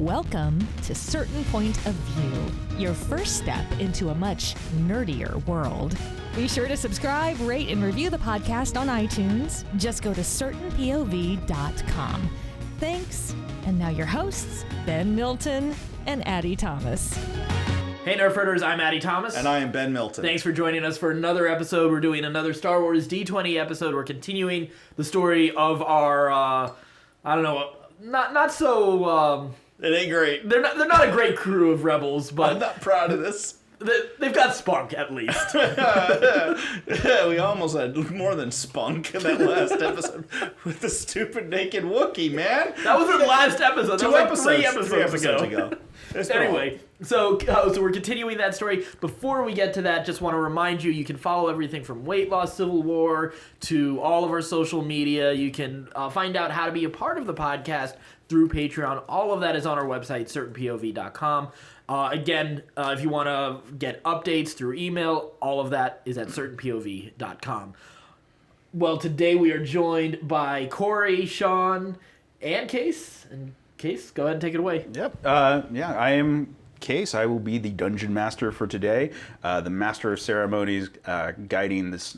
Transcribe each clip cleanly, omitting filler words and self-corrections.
Welcome to Certain Point of View, your first step into a much nerdier world. Be sure to subscribe, rate, and review the podcast on iTunes. Just go to certainpov.com. Thanks. And now your hosts, Ben Milton and Addie Thomas. Hey Nerfherders, I'm Addie Thomas. And I am Ben Milton. Thanks for joining us for another episode. We're doing another Star Wars D20 episode. We're continuing the story of our, not so... It ain't great. They're not a great crew of rebels, but... I'm not proud of this. They've got spunk, at least. Yeah, we almost had more than spunk in that last episode with the stupid naked Wookiee, man. That was the last episode. That was like 3 episodes ago. Anyway, so we're continuing that story. Before we get to that, just want to remind you, you can follow everything from Weight Loss Civil War to all of our social media. You can find out how to be a part of the podcast through Patreon. All of that is on our website, certainpov.com. Again, if you want to get updates through email, all of that is at certainpov.com. Well, today we are joined by Corey, Sean, and Case. And Case, go ahead and take it away. Yep. I am Case. I will be the dungeon master for today, the master of ceremonies, guiding this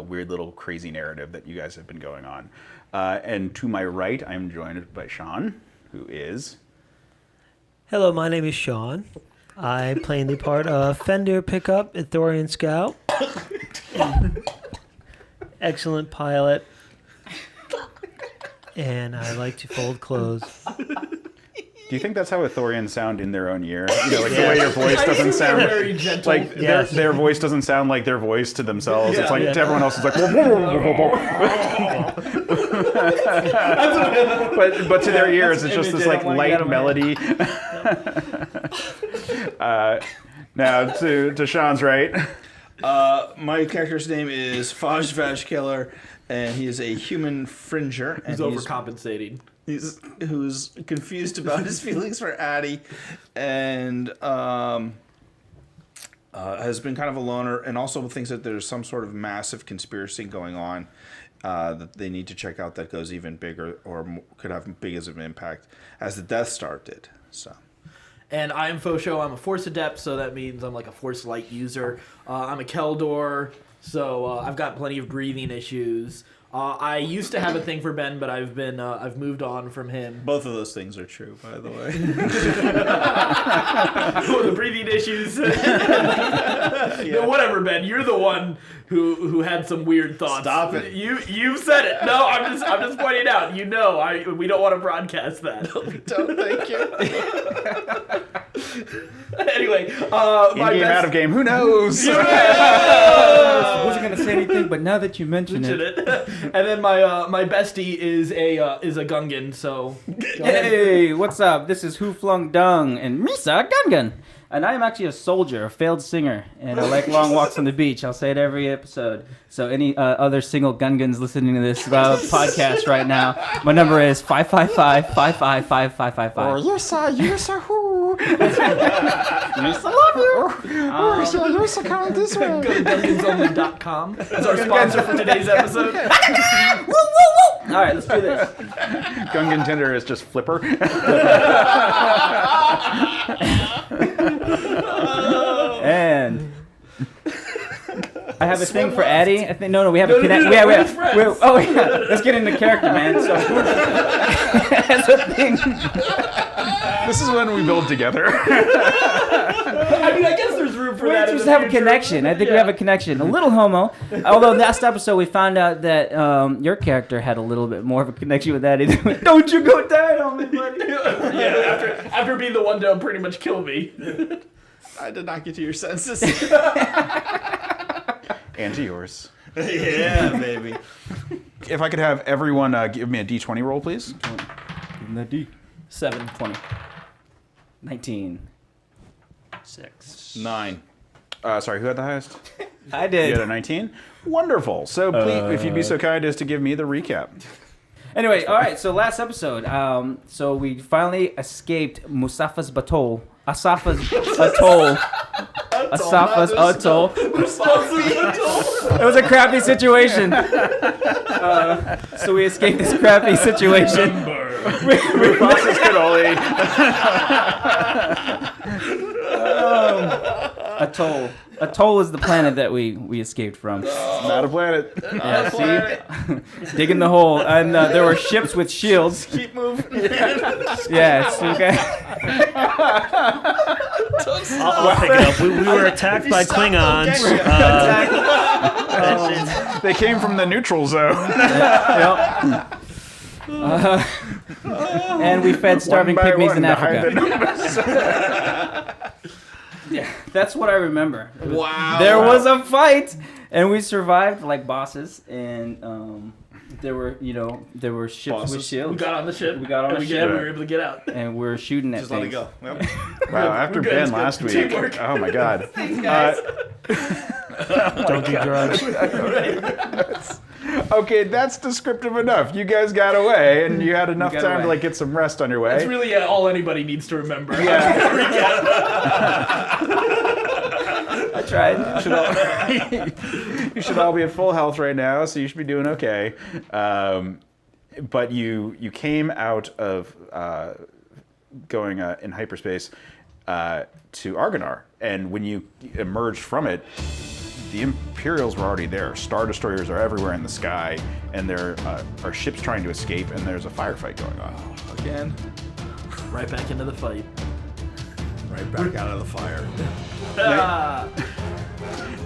weird little crazy narrative that you guys have been going on. And to my right, I'm joined by Sean, who is... Hello, my name is Sean. I play in the part of Fender Pickup, Ithorian Scout. Excellent pilot. And I like to fold clothes. Do you think that's how Ithorians sound in their own ear? You know, like the way your voice doesn't sound very gentle. like their voice doesn't sound like their voice to themselves. Yeah. It's like to everyone else, it's like. but to their ears, it's just this like light melody. Now to Sean's right. My character's name is Faj Vash Killer, and he is a human fringer. Who's overcompensating. Who's confused about his feelings for Addie, and has been kind of a loner, and also thinks that there's some sort of massive conspiracy going on that they need to check out that goes even bigger or could have big as an impact as the Death Star did. So. And I'm Fosho. I'm a Force Adept, so that means I'm like a Force Light user. I'm a Keldor, so I've got plenty of breathing issues. I used to have a thing for Ben, but I've moved on from him. Both of those things are true, by the way. The breathing issues. No, whatever, Ben. You're the one who had some weird thoughts. Stop it. You said it. No, I'm just pointing out. You know, we don't want to broadcast that. No, don't. Thank you. Anyway, In-game, out of game, who knows? I wasn't gonna say anything, but now that you mention it. And then my bestie is a Gungan. So Hey, what's up? This is Who Flung Dung and Misa Gungan. And I am actually a soldier, a failed singer, and I like long walks on the beach. I'll say it every episode. So any other single Gungans listening to this podcast right now, my number is 555-555-5555. Oh, yes, who? Yes, I love you. Yes, coming this way. go to GungansOnly.com. That's our sponsor for today's episode. All right, let's do this. Gungan Tinder is just Flipper. And I have a thing for Addie. I think we have a connection. Oh yeah, let's get into character, man. So that's a thing. This is when we build together. I mean, I guess there's room for that. We just have a connection. I think we have a connection. A little homo. Although last episode we found out that your character had a little bit more of a connection with Addie. Don't you go down on me, buddy. Yeah, after being the one to pretty much kill me. I did not get to your senses. And to yours. Yeah, baby. If I could have everyone give me a D20 roll, please. Give him that D. 7. 20. 19. 6. 9. Sorry, who had the highest? I did. You had a 19? Wonderful. So please, if you'd be so kind as to give me the recap. Anyway, all right. So last episode, so we finally escaped Asafa's Atoll. I Asafa's atoll. It was a crappy situation. So we escaped this crappy situation. Process cannoli. Atoll. Atoll is the planet that we escaped from. Not a planet. Yeah, see? Digging the hole. And there were ships with shields. Keep moving. Yeah, it's okay. I'll pick it up. We were attacked by Klingons. They came from the neutral zone. Yep. And we fed starving pygmies in Africa. Yeah, that's what I remember. Wow. There was a fight, and we survived like bosses, and there were ships with shields. We got on the ship. We got on the ship. We were able to get out. And we're shooting at Just things. let it go. Yep. Wow, after good, Ben it's good. last week. Teamwork. Oh my God. Don't do drugs. Okay, that's descriptive enough. You guys got away, and you had enough got time to away. like get some rest on your way. That's really all anybody needs to remember. I tried. You should all be at full health right now, so you should be doing okay. But you came out of going in hyperspace to Argonar, and when you emerged from it, the Imperials were already there. Star Destroyers are everywhere in the sky, and there are ships trying to escape, and there's a firefight going on. Again. Right back into the fight. Right back out of the fire.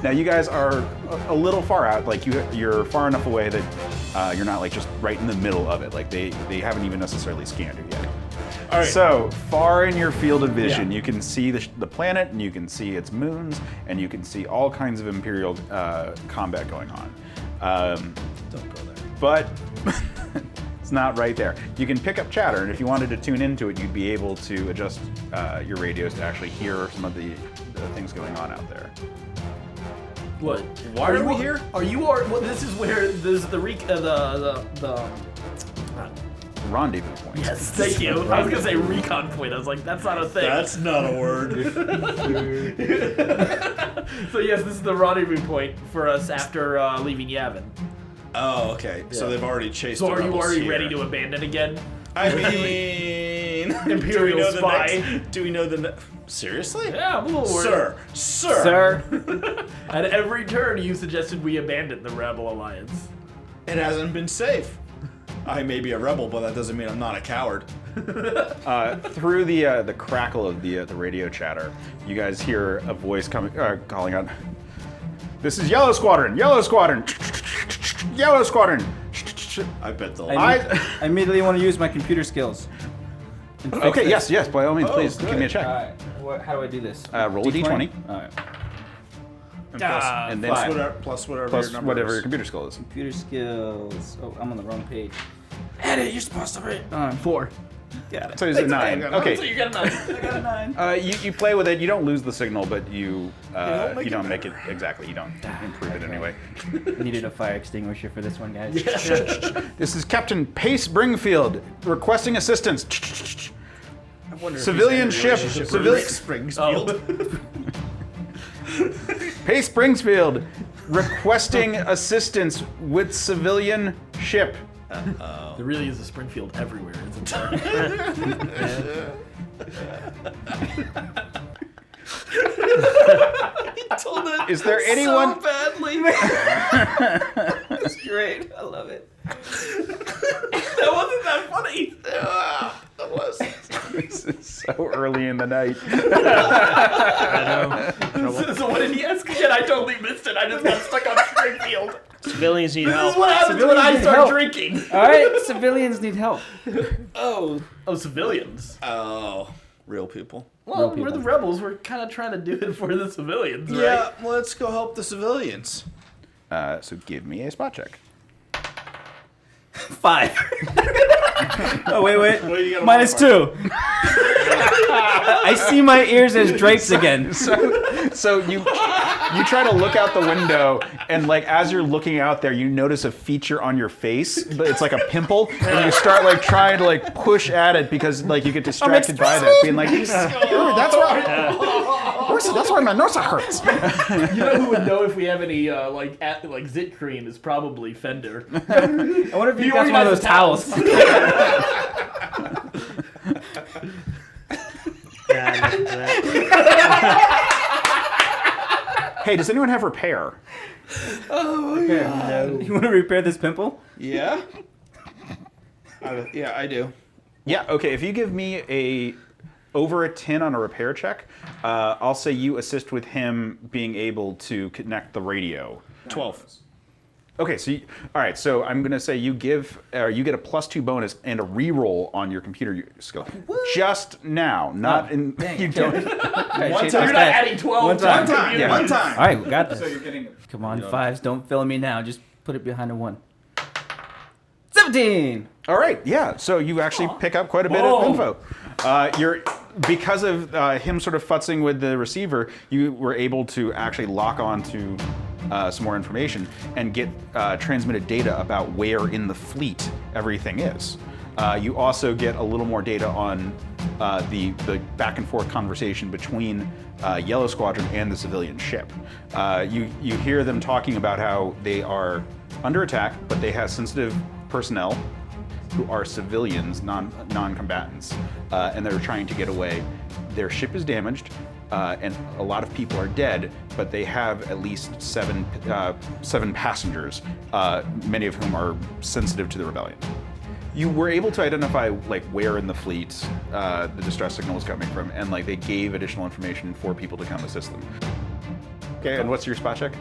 Now you guys are a little far out. Like you're far enough away that you're not like just right in the middle of it. Like they haven't even necessarily scanned it yet. All right. So far in your field of vision, you can see the planet, and you can see its moons, and you can see all kinds of Imperial combat going on. Don't go there. But it's not right there. You can pick up chatter, and if you wanted to tune into it, you'd be able to adjust your radios to actually hear some of the things going on out there. What? Why are we here? Are you? Well, this is where this is the Rendezvous point. Yes, thank you. I was gonna say recon point. I was like, that's not a thing. That's not a word. So yes, this is the rendezvous point for us after leaving Yavin. Oh, okay. So they've already chased. So the are you rebels already here. ready to abandon again? I mean, Imperial spy. Do we know the? Seriously? Yeah, I'm a little worried. Sir. At every turn, you suggested we abandon the Rebel Alliance. It hasn't been safe. I may be a rebel, but that doesn't mean I'm not a coward. Through the crackle of the radio chatter, you guys hear a voice calling out. This is Yellow Squadron. Yellow Squadron. Yellow Squadron. I bet they'll. I immediately want to use my computer skills. Okay. Yes. By all means, please give me a check. All right. How do I do this? Roll a d20. All right. And and then plus whatever plus your number whatever is. your computer skill is. Computer skills. Oh, I'm on the wrong page. Edit, you're supposed to be. 4. Got it. So it's a 9. So Okay. you got a 9. I got a 9. You play with it. You don't lose the signal, but you don't make you it don't make it exactly. You don't improve it anyway. Needed a fire extinguisher for this one, guys. This is Captain Pace Bringfield requesting assistance. I wonder if Civilian he's in a ship. relationship Civilian. with Rick Springfield. Pace Springsfield requesting assistance with civilian ship. There really is a Springfield everywhere, isn't there? Told it Is there anyone? so badly. That's great. I love it. That wasn't that funny. That was. This is so early in the night. So what did he ask again? I totally missed it. I just got stuck on Springfield. Civilians need This is help. what happens when I start drinking. All right, civilians need help. Oh. Oh, civilians. Oh. Real people. Well, Real we're the people. rebels. We're kind of trying to do it for the civilians, right? Yeah, let's go help the civilians. So give me a spot check. 5. Oh, wait. What do you got? -2. I see my ears as drapes again. So you you try to look out the window, and like as you're looking out there, you notice a feature on your face, but it's like a pimple, and you start like trying to like push at it because like you get distracted by that, being like, that's why my nose hurts. You know who would know if we have any like zit cream is probably Fender. I wonder if you got one of those towels. Hey, does anyone have repair? Oh my God. No. You want to repair this pimple? Yeah. Yeah, I do. Yeah. Okay. If you give me over a 10 on a repair check, I'll say you assist with him being able to connect the radio. 12. Okay, so all right, so I'm gonna say you get a +2 bonus and a reroll on your computer skill. Just now, not in. You don't. One time. You're not adding 12. One time. Yeah. One time. All right, we got this. So you're getting. Come on, 5s. Don't fail me now. Just put it behind a 1. 17. All right, yeah. So you actually pick up quite a bit of info. Because of him sort of futzing with the receiver, you were able to actually lock on to some more information and get transmitted data about where in the fleet everything is. You also get a little more data on the back and forth conversation between Yellow Squadron and the civilian ship. You hear them talking about how they are under attack, but they have sensitive personnel who are civilians, non-combatants, and they're trying to get away. Their ship is damaged, and a lot of people are dead, but they have at least seven passengers, many of whom are sensitive to the rebellion. You were able to identify like where in the fleet the distress signal was coming from, and like they gave additional information for people to come assist them. Okay, and what's your spot check?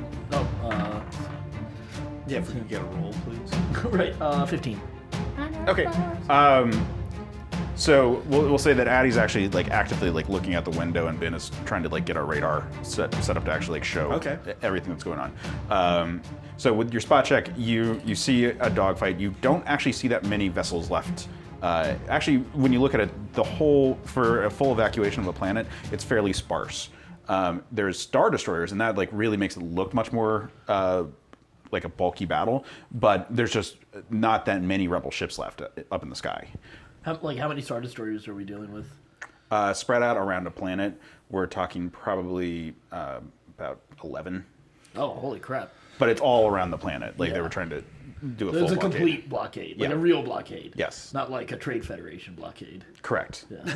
Yeah, if we can get a roll, please. Right, 15. Okay. So we'll say that Addie's actually like actively like looking out the window, and Ben is trying to like get our radar set up to actually like show everything that's going on. So with your spot check, you see a dogfight. You don't actually see that many vessels left. Actually, when you look at it, for a full evacuation of the planet, it's fairly sparse. There's Star Destroyers, and that like really makes it look much more like a bulky battle, but there's just not that many rebel ships left up in the sky. How many Star Destroyers are we dealing with? Spread out around a planet, we're talking probably about 11. Oh, holy crap. But it's all around the planet. Like they were trying to do a full blockade. It's a complete blockade, like a real blockade. Yes. Not like a Trade Federation blockade. Correct. Yeah.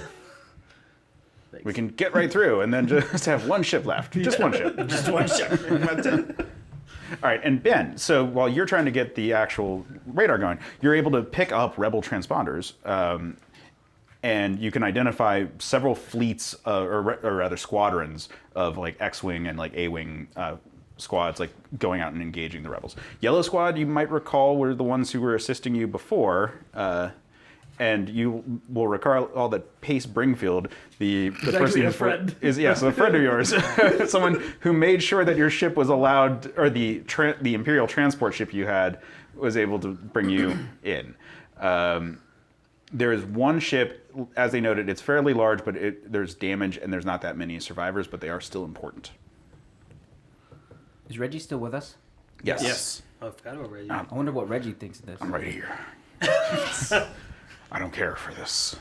We can get right through and then just have one ship left. Just one ship. Just one ship. All right, and Ben, so while you're trying to get the actual radar going, you're able to pick up rebel transponders, and you can identify several fleets, or rather squadrons of like X-wing and like A-wing squads, like going out and engaging the rebels. Yellow Squad, you might recall, were the ones who were assisting you before. And you will recall that Pace Bringfield, the person a friend. is a friend of yours, someone who made sure that your ship was allowed, or the Imperial transport ship you had was able to bring you in. There is one ship, as they noted, it's fairly large, but there's damage and there's not that many survivors, but they are still important. Is Reggie still with us? Yes. Oh, I forgot about Reggie. I wonder what Reggie thinks of this. I'm right here. I don't care for this.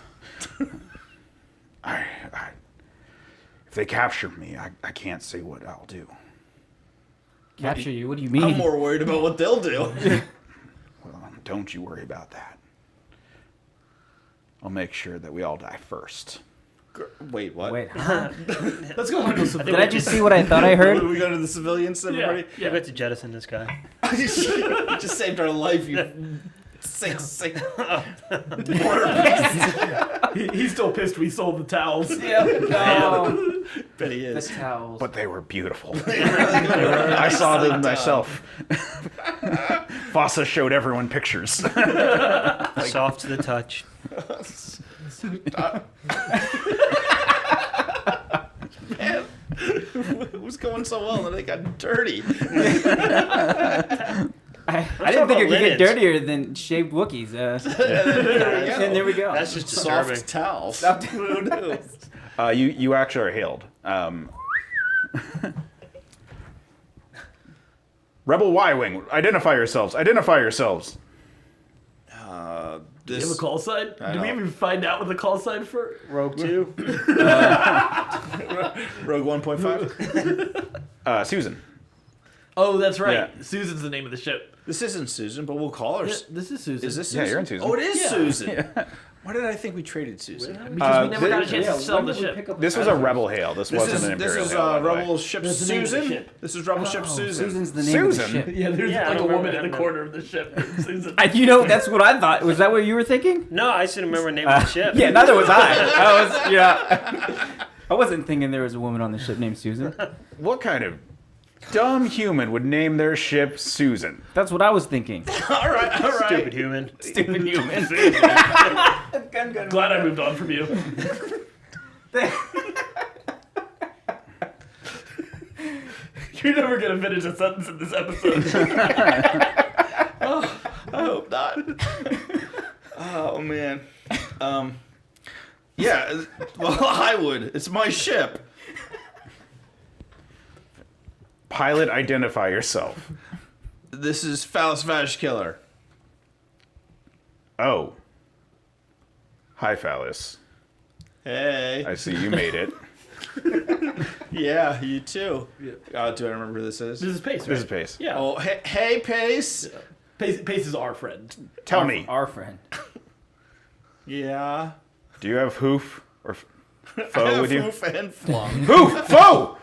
If they capture me, I can't say what I'll do. Capture you? What do you mean? I'm more worried about what they'll do. Well, don't you worry about that. I'll make sure that we all die first. Wait, what? Wait, huh? Let's go hunt those Did I just see what I thought I heard? We go to the civilians, everybody? Yeah, we have to jettison this guy. You just saved our life, you sick. He's still pissed we sold the towels. Yeah. No. Bet he is. The towels. But they were beautiful. I saw them myself. Fossa showed everyone pictures. Soft to the touch. Man, it was going so well and they got dirty. I didn't think it could get dirtier than shaved Wookiees. And there we go. That's just disturbing. Soft towels. Who knew? You actually are hailed. Rebel Y-Wing, identify yourselves. Identify yourselves. Do you have a call sign? Did we even find out what the call sign for Rogue 2. Rogue 1.5. Susan. Oh, that's right. Yeah. Susan's the name of the ship. This isn't Susan, but we'll call her. This is Susan. Is this Yeah, Susan? you're in Susan. Oh, it is Yeah. Susan. Why did I think we traded Susan? Because we never got a chance Yeah, to sell when the did we ship. pick up This was a Rebel hail. This wasn't an This Imperial is hail, by the way. Rebel Ship That's the name of the Susan. ship. This is Rebel Ship Susan. Susan's the name of the Susan? ship. Yeah, there's Yeah, I like a remember woman in the that. corner of the ship. Susan. You know, that's what I thought. Was that what you were thinking? No, I just didn't remember the name of the ship. Yeah, neither was I. I wasn't thinking there was a woman on the ship named Susan. What kind of dumb human would name their ship Susan? That's what I was thinking. all right. Stupid human. Stupid human. Glad I moved on from you. You're never gonna finish a sentence in this episode. I hope not. Oh man. Yeah. Well, I would. It's my ship. Pilot, identify yourself. This is Phallus Vash Killer. Oh. Hi, Phallus. Hey. I see you made it. Yeah, you too. Do I remember who this is? This is Pace, right? This is Pace. Yeah. Oh, hey, Pace. Pace is our friend. Tell me, Our friend. Yeah. do you have Hoof or I Foe have with you? Hoof and Flung. Hoof! Foe!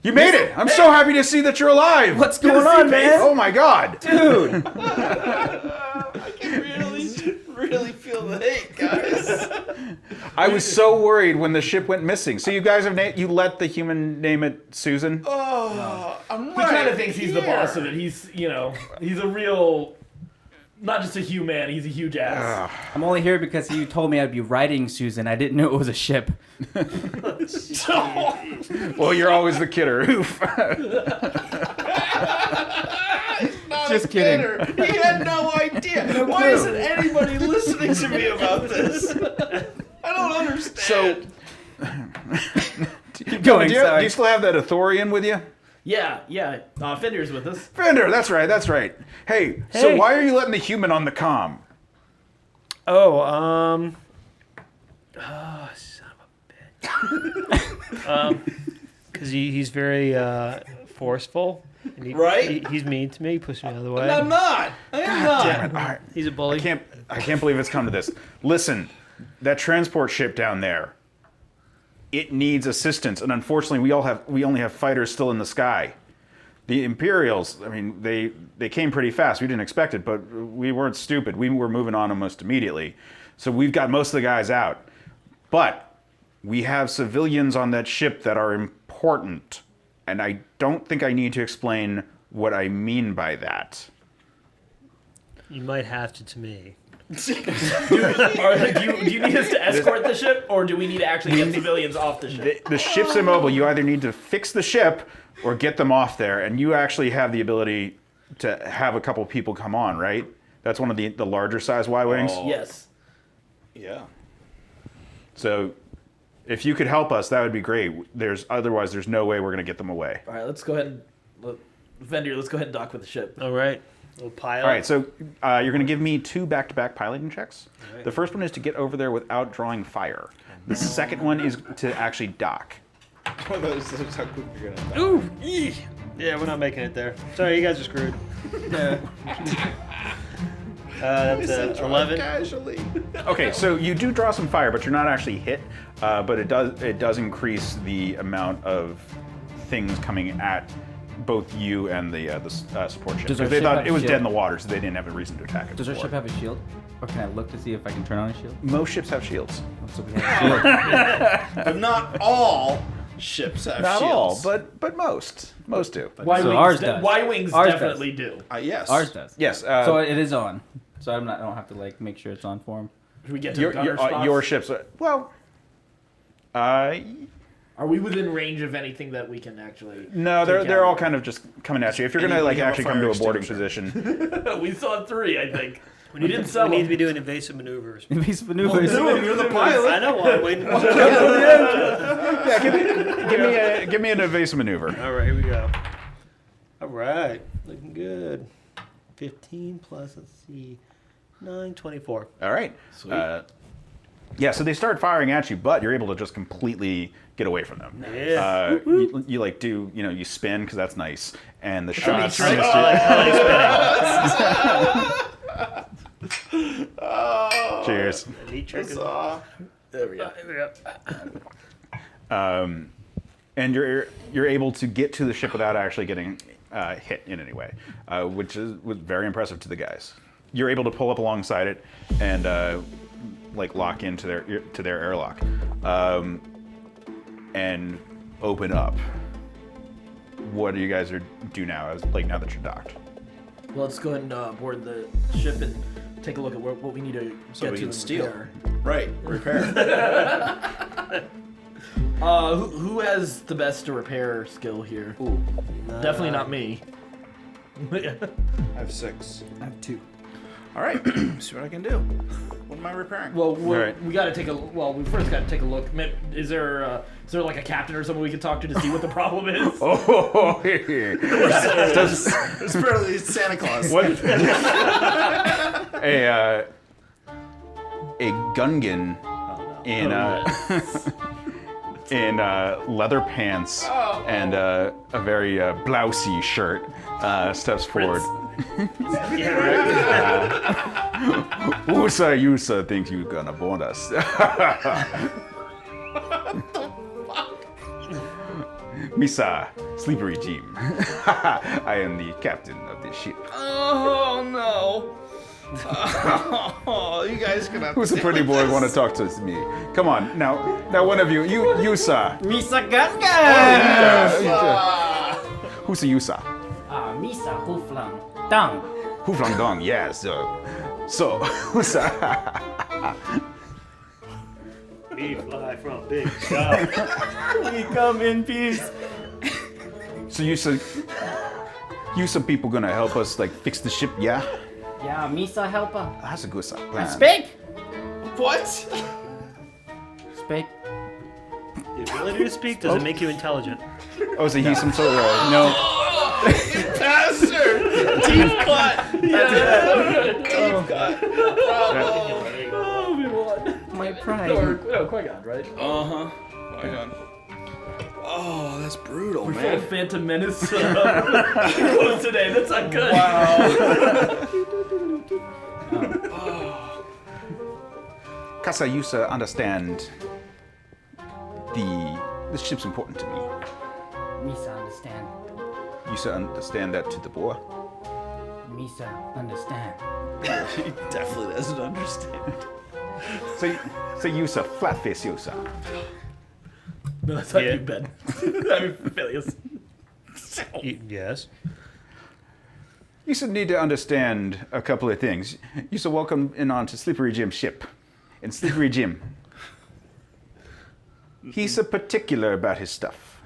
You made it! I'm so happy to see that you're alive! What's going on, man? Oh my god! Dude. I can really feel the hate, guys. I was so worried when the ship went missing. So you guys have you let the human name it Susan? Oh, I'm He right. kind of thinks he's the here. boss of it. He's a real, not just a human. He's a huge ass. I'm only here because you told me I'd be riding Susan. I didn't know it was a ship. Well, you're always the kidder. Hoof. Just kidding. He had no idea. Why isn't anybody listening to me about this? I don't understand. Keep going. Do you still have that Athorian with you? Yeah. Fender's with us. Fender, that's right. Hey, so why are you letting the human on the comm? Oh, son of a bitch. Because he's very forceful. And Right? He's mean to me. He pushes me out of the way. I'm not. I am not. Damn it. All right. He's a bully. I can't believe it's come to this. Listen, that transport ship down there, it needs assistance, and unfortunately, we only have fighters still in the sky. The Imperials, I mean, they came pretty fast. We didn't expect it, but we weren't stupid. We were moving on almost immediately. So we've got most of the guys out. But we have civilians on that ship that are important, and I don't think I need to explain what I mean by that. You might have to me. Do you need us to escort the ship, or do we need to actually get civilians off the ship? The ship's immobile. You either need to fix the ship or get them off there, and you actually have the ability to have a couple people come on, right? That's one of the larger size Y-Wings. Oh. Yes. Yeah. So if you could help us, that would be great. Otherwise, there's no way we're going to get them away. All right, let's go ahead and Fender. Let's go ahead and dock with the ship. All right. Little pilot. All right, so you're going to give me 2 back-to-back piloting checks. Right. The first one is to get over there without drawing fire. The second one is to actually dock. That's how quick you're gonna. Ooh! Yeah, we're not making it there. Sorry, you guys are screwed. That's 11. Casually. Okay, so you do draw some fire, but you're not actually hit. But it does increase the amount of things coming at both you and the support ship. Does our Because they ship thought have it was shield? dead in the water, so they didn't have a reason to attack it. Does our before. ship have a shield? Or can I look to see if I can turn on a shield? Most ships have shields. So we have a shield. But not all ships have Not shields. all, but most. Most do. ours does. Y-Wings Ours definitely do. Yes. Ours does. Yes. So it is on. So I don't have to like make sure it's on for him. Should we get to the gunner your spots? ships. Well. Are we within range of anything that we can actually? No, take they're out? all kind of just coming at you. If you're gonna like you have a actually come to fire a boarding extinguisher. position, We saw 3, I think. We didn't sell We need them. to be doing evasive maneuvers. These maneuvers. You're the pilot. I know. I'm waiting. yeah, give me an evasive maneuver. All right, here we go. All right. Looking good. 15 plus, let's see, 9, 24. All right. Sweet. Yeah, so they start firing at you, but you're able to just completely get away from them. Yeah. You like do, you spin because that's nice. And the shots. Cheers. Neat trick. There we go. And you're able to get to the ship without actually getting hit in any way, which was very impressive to the guys. You're able to pull up alongside it and lock into their airlock and open up. What do you guys do now? Now that you're docked? Well, let's go ahead and board the ship and take a look at what we need to get we to can and steal. repair. Right, repair. Who has the best repair skill here? Ooh, Definitely not me. I have 6. I have 2. All right, see what I can do. What am I repairing? Well, Right. we got to take a. Well, we first got to take a look. Is there like a captain or someone we can talk to see what the problem is? Oh, It's barely Santa Claus. what? A Gungan in in leather pants and a very blousy shirt steps forward. Usa thinks you're gonna board us. Misa, slippery Jim. I am the captain of this ship. Oh no! Oh, you guys gonna. Who's the pretty boy want to talk to me? Come on, now one of you, Yusa. Misa Gungan! Who's the Yusa? Misa Huflang Dang. Huflang Dong, yeah, so Yusa. We fly from big sky. We come in peace. So Yusa people gonna help us fix the ship, yeah? Yeah, Misa helper. That's a good plan. Speak! What? Speak. The ability to speak doesn't make you intelligent. Oh, so he's some sort of No. Pastor! Deep cut! Deep cut. Oh, we won. My pride. No, Qui-Gon, right? Uh-huh. Qui-Gon. Oh, that's brutal, We're man. full Phantom Menace close today. That's not good. Kasa Yusa understand the ship's important to me. Misa understand. Yusa understand that to the boy. Misa understand. He definitely doesn't understand. So Yusa, flat face Yusa. No, that's not Yeah. you, Ben. I mean, Phileas. Yes. Yusa need to understand a couple of things. Yusa, welcome in onto Slippery Jim's ship. And Slippery Jim, he's a particular about his stuff.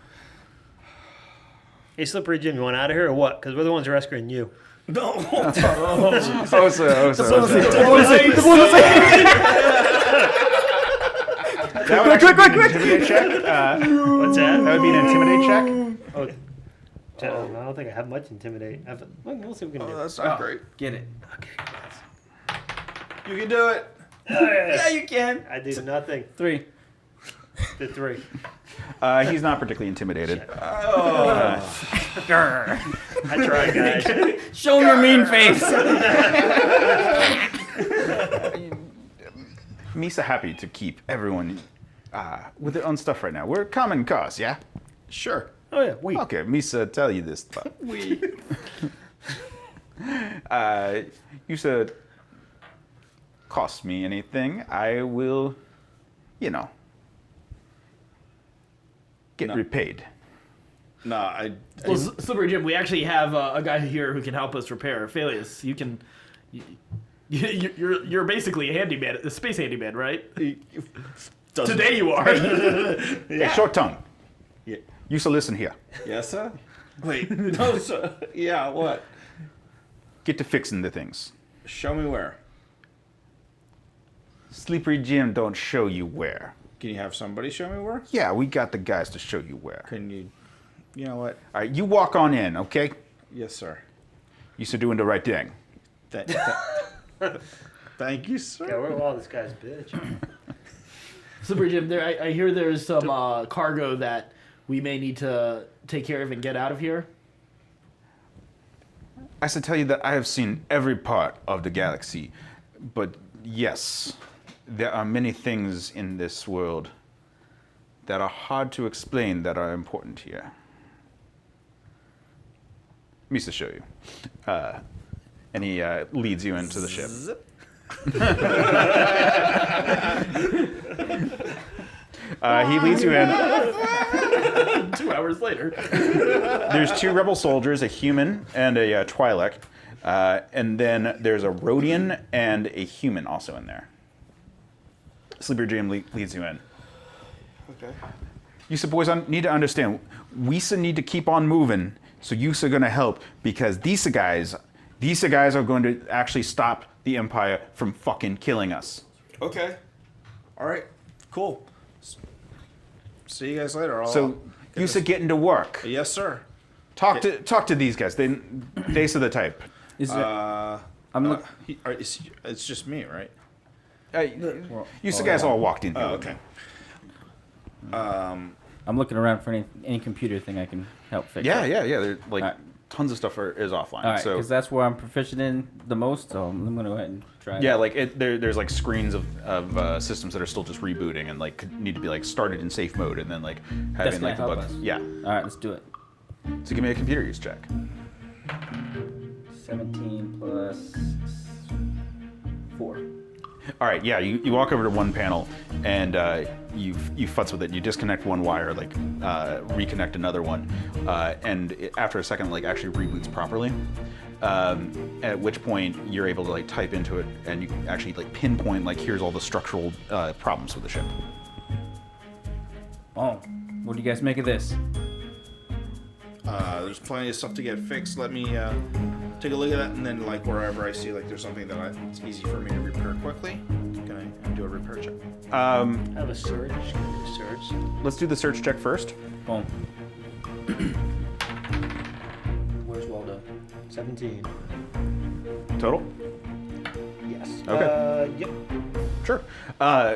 Hey, Slippery Jim, you want out of here or what? Because we're the ones rescuing you. No. That would actually be an intimidate check. What's that? That would be an intimidate check. Oh, I don't think I have much intimidate. We'll see what we can do. That's not great. Get it. Okay. You can do it. Yeah, you can. I did nothing. 3. Did 3. He's not particularly intimidated. I tried, guys. Show him your mean face. Misa happy to keep everyone with their own stuff right now. We're common cause, yeah? Sure. Oh yeah, we. Okay, Misa tell you this stuff. We. You said, cost me anything, I will, get repaid. Nah, Well, Slippery Jim, we actually have a guy here who can help us repair. Phileas, you can. You're basically a handyman, a space handyman, right? Today you are. Hey, short tongue. Yeah. You shall listen here. Yes, sir? Wait. No, sir. Yeah, what? Get to fixing the things. Show me where. Slippery Jim don't show you where. Can you have somebody show me where? Yeah, we got the guys to show you where. Can you... You know what? All right, you walk on in, okay? Yes, sir. You should doing the right thing. Thank you, sir. Yeah, we're all this guy's bitch. Slippery Jim, I hear there's some cargo that we may need to take care of and get out of here. I should tell you that I have seen every part of the galaxy, but yes, there are many things in this world that are hard to explain that are important here. Let me show you. And he leads you into the ship. He leads you in. 2 hours later. There's 2 rebel soldiers, a human and a Twi'lek. And then there's a Rhodian and a human also in there. Sleeper Jim leads you in. Okay. You boys need to understand, we need to keep on moving, so you are going to help, because these guys are going to actually stop the Empire from fucking killing us. Okay. All right. Cool. See you guys later. So you should get into work. Yes, sir. Talk to these guys. They are the type. Is it? It's just me, right? You guys all walked in here. Oh, okay. I'm looking around for any computer thing I can help fix. Yeah. There's tons of stuff is offline. All right, because that's where I'm proficient in the most. So I'm gonna go ahead and try. Yeah, there's like screens of systems that are still just rebooting and need to be started in safe mode and then having That's gonna the help bugs. us. Yeah. All right, let's do it. So give me a computer use check. 17 plus 4. All right, yeah, you walk over to one panel and you futz with it. You disconnect one wire, reconnect another one, and after a second, actually reboots properly. At which point you're able to type into it and you actually pinpoint here's all the structural problems with the ship. Oh, what do you guys make of this? There's plenty of stuff to get fixed. Let me take a look at that, and then wherever I see there's something that it's easy for me to repair quickly, can I do a repair check? I have a search. Can I do search? Let's do the search check first. Boom. Where's Waldo? 17. Total? Yes. Okay. Yep. Sure.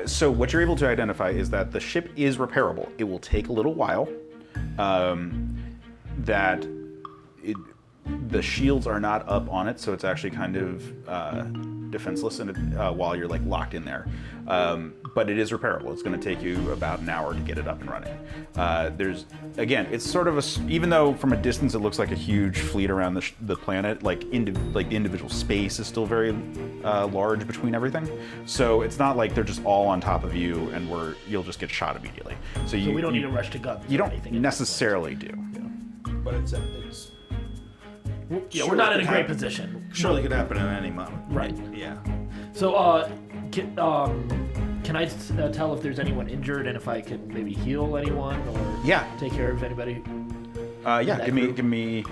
So what you're able to identify is that the ship is repairable. It will take a little while. The shields are not up on it, so it's actually kind of defenseless while you're locked in there. But it is repairable. It's going to take you about an hour to get it up and running. It's sort of even though from a distance it looks like a huge fleet around the planet, the individual space is still very large between everything. So it's not like they're just all on top of you and you'll just get shot immediately. So we don't need to rush to guns. You don't necessarily do. But it's we're not in a great position. Surely could happen at any moment. Right. Yeah. So, can I tell if there's anyone injured and if I can maybe heal anyone or take care of anybody? Give me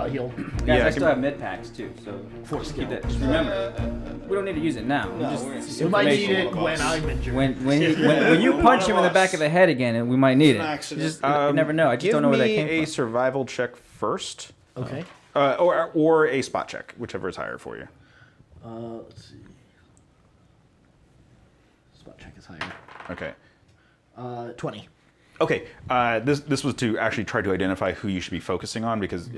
heal. Guys, I still have mid packs too, so Force keep skill. that. Just remember, we don't need to use it now. We might need it when I'm injured. When you punch him in the back of the head again, and we might need it. Accident. You never know. I just don't know where that came Give me a from. survival check first. Okay. Or a spot check, whichever is higher for you. Let's see. Spot check is higher. Okay. 20. Okay. This was to actually try to identify who you should be focusing on because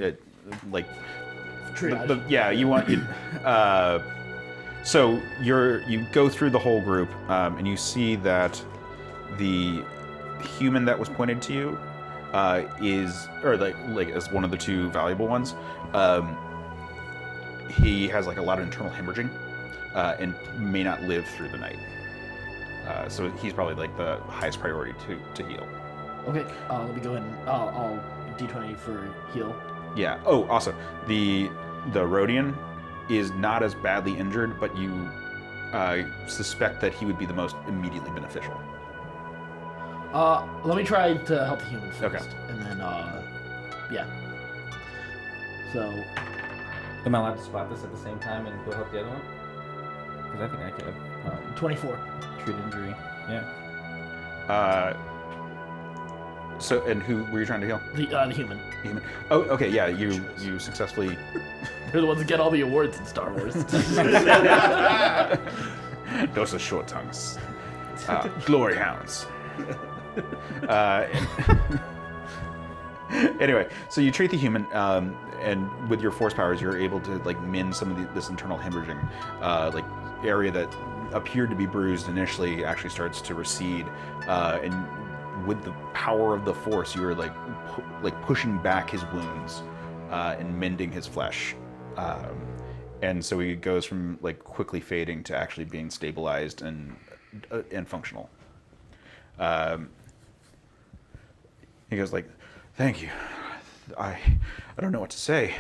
Triage. you want so you go through the whole group and you see that the human that was pointed to you is as one of the 2 valuable ones. He has a lot of internal hemorrhaging and may not live through the night. So he's probably the highest priority to heal. Okay. Let me go ahead and I'll d20 for heal. Yeah. Oh, awesome. The Rhodian is not as badly injured, but you suspect that he would be the most immediately beneficial. Let me try to help the human first. Okay. And then, yeah. So. Am I allowed to spot this at the same time and go help the other one? Because I think I could have 24. treat injury. Yeah. So, and who were you trying to heal? The human. Human. Oh, okay, yeah, you successfully... They're the ones that get all the awards in Star Wars. Those are short tongues. Glory hounds. Anyway, so you treat the human, and with your force powers, you're able to like mend some of this internal hemorrhaging, like area that appeared to be bruised initially actually starts to recede, and with the power of the force, you are like pushing back his wounds and mending his flesh, and so he goes from like quickly fading to actually being stabilized and functional. He goes like, "Thank you. I don't know what to say.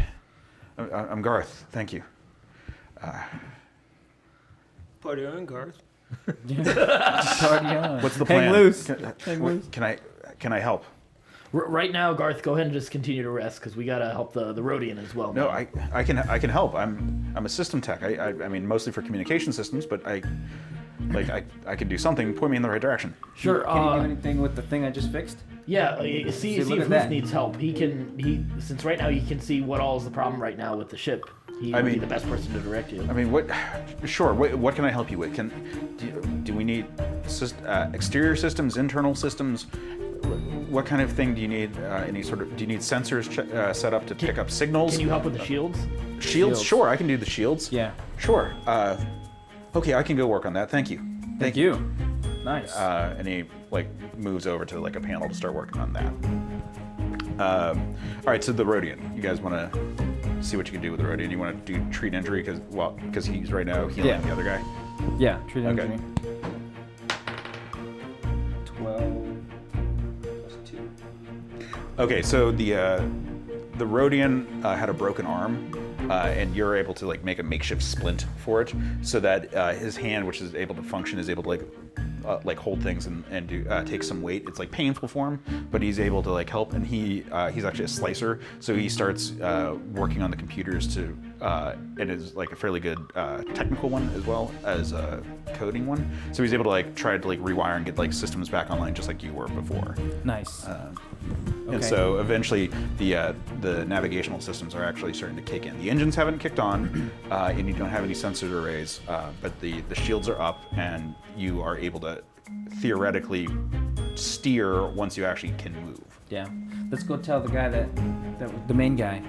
I'm Garth. Thank you." Party on, Garth. Party on. What's the plan? Hang loose. Can I help? Right now, Garth, go ahead and just continue to rest because we gotta help the Rhodian as well. No, man. I can help. I'm a system tech. I mean mostly for communication systems, but I can do something. Point me in the right direction. Sure. Can you do anything with the thing I just fixed? Yeah. See look if at that. Hoof needs help. Since right now he can see what all is the problem right now with the ship. He would be the best person to direct you. I mean, what? Sure. What can I help you with? Do we need exterior systems, internal systems? What kind of thing do you need? Do you need sensors set up to pick up signals? Can you help with the shields? Shields? Sure, I can do the shields. Yeah. Sure. Okay, I can go work on that. Thank you. Thank you. Nice. And he like moves over to like a panel to start working on that. All right, so the Rhodian. You guys want to see what you can do with the Rhodian? You want to do treat injury because he's right now healing the other guy. Yeah, treat Okay. injury. 12 plus 2. Okay, so the Rhodian had a broken arm, and you're able to like make a makeshift splint for it, so that his hand, which is able to function, is able to like hold things and do, take some weight. It's like painful for him, but he's able to like help. And he's actually a slicer, so he starts working on the computers to and is like a fairly good technical one as well as a coding one. So he's able to like try to like rewire and get like systems back online just like you were before. Nice. And so eventually the navigational systems are actually starting to kick in. The engines haven't kicked on, and you don't have any sensor arrays, but the shields are up, and you are able to theoretically steer once you actually can move. Yeah. Let's go tell the guy that the main guy,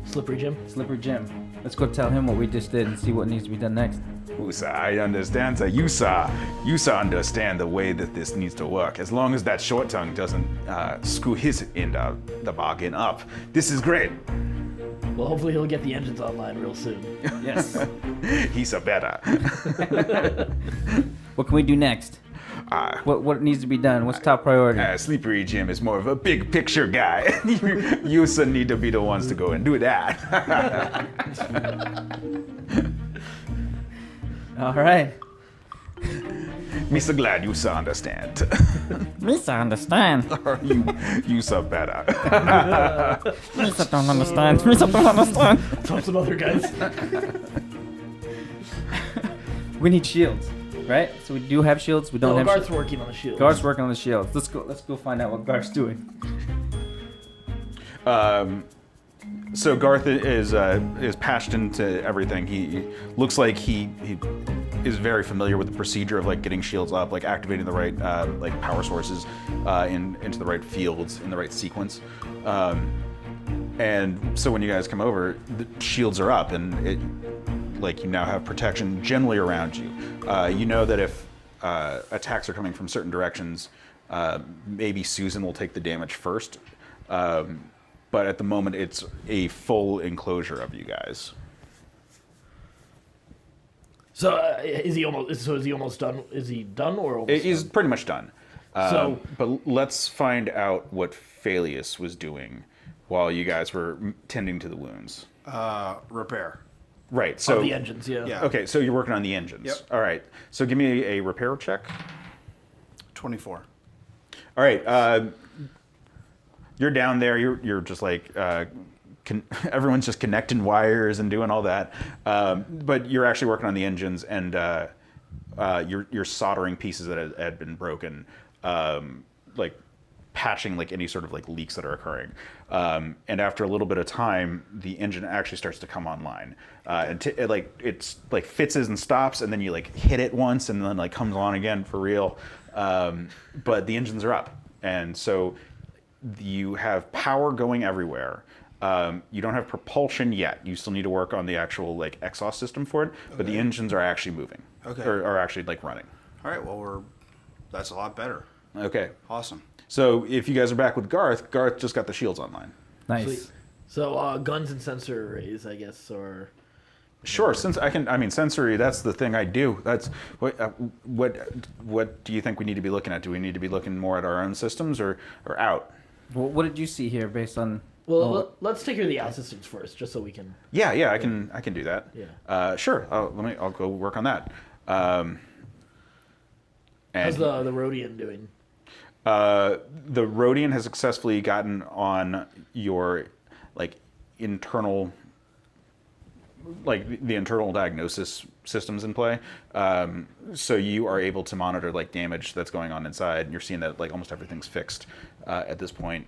Slippery Jim. Slippery Jim. Let's go tell him what we just did and see what needs to be done next. Usa, I understand. So Usa understand the way that this needs to work. As long as that short tongue doesn't screw his end of the bargain up, this is great. Well, hopefully he'll get the engines online real soon. Yes. He's a better. What can we do next? What needs to be done? What's top priority? Slippery Jim is more of a big picture guy. You need to be the ones to go and do that. All right. Me so glad you understand. Misa understand. You better. Misa don't understand. Misa don't understand. Tell some other guys. We need shields, right? So we do have shields. We don't have. Garth's working on the shield. Garth's working on the shields. Let's go find out what Garth's doing. So Garth is patched into everything. He looks like he is very familiar with the procedure of like getting shields up, like activating the right like power sources into the right fields in the right sequence. And so when you guys come over, the shields are up, and like you now have protection generally around you. You know that if attacks are coming from certain directions, maybe Susan will take the damage first. But at the moment, it's a full enclosure of you guys. So is he almost done? Is he done or almost He's done? pretty much done. But let's find out what Phalius was doing while you guys were tending to the wounds. Repair. Right. So the engines, yeah. Okay, so you're working on the engines. Yep. All right. So give me a repair check. 24. All right. You're down there. You're just like everyone's just connecting wires and doing all that. But you're actually working on the engines, and you're soldering pieces that had been broken, like patching like any sort of like leaks that are occurring. And after a little bit of time, the engine actually starts to come online. It's like fitzes and stops, and then you like hit it once, and then like comes on again for real. But the engines are up, and so you have power going everywhere. You don't have propulsion yet. You still need to work on the actual like exhaust system for it, but the engines are actually moving. Okay. Or are actually like running. All right. Well, that's a lot better. Okay. Awesome. So if you guys are back with Garth just got the shields online. Nice. Sweet. So guns and sensor arrays, I guess, or Sure. Since sensory. That's the thing I do. That's what do you think we need to be looking at? Do we need to be looking more at our own systems or out? Well, what did you see here based on? well, let's take care of the out systems first, just so we can. Yeah. I can do that. Yeah. Sure. I'll go work on that. How's the Rhodian doing? The Rhodian has successfully gotten on your like internal, like the internal diagnosis systems in play. So you are able to monitor like damage that's going on inside. And you're seeing that like almost everything's fixed at this point,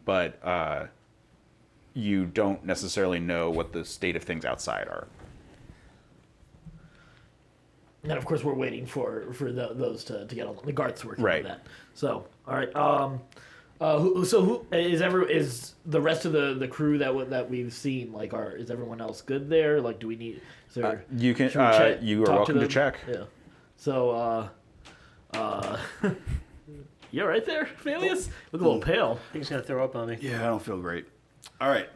but you don't necessarily know what the state of things outside are. And of course, we're waiting for those to get on. The Garth's working Right. on that. So, all right. Who is the rest of the crew that we've seen? Like, is everyone else good there? Like, do we need? Is there, You can. should we check- You are talk welcome to them? check. Yeah. So, you all right there, Phalius? Look a little pale. I think he's gonna throw up on me. Yeah, I don't feel great. All right.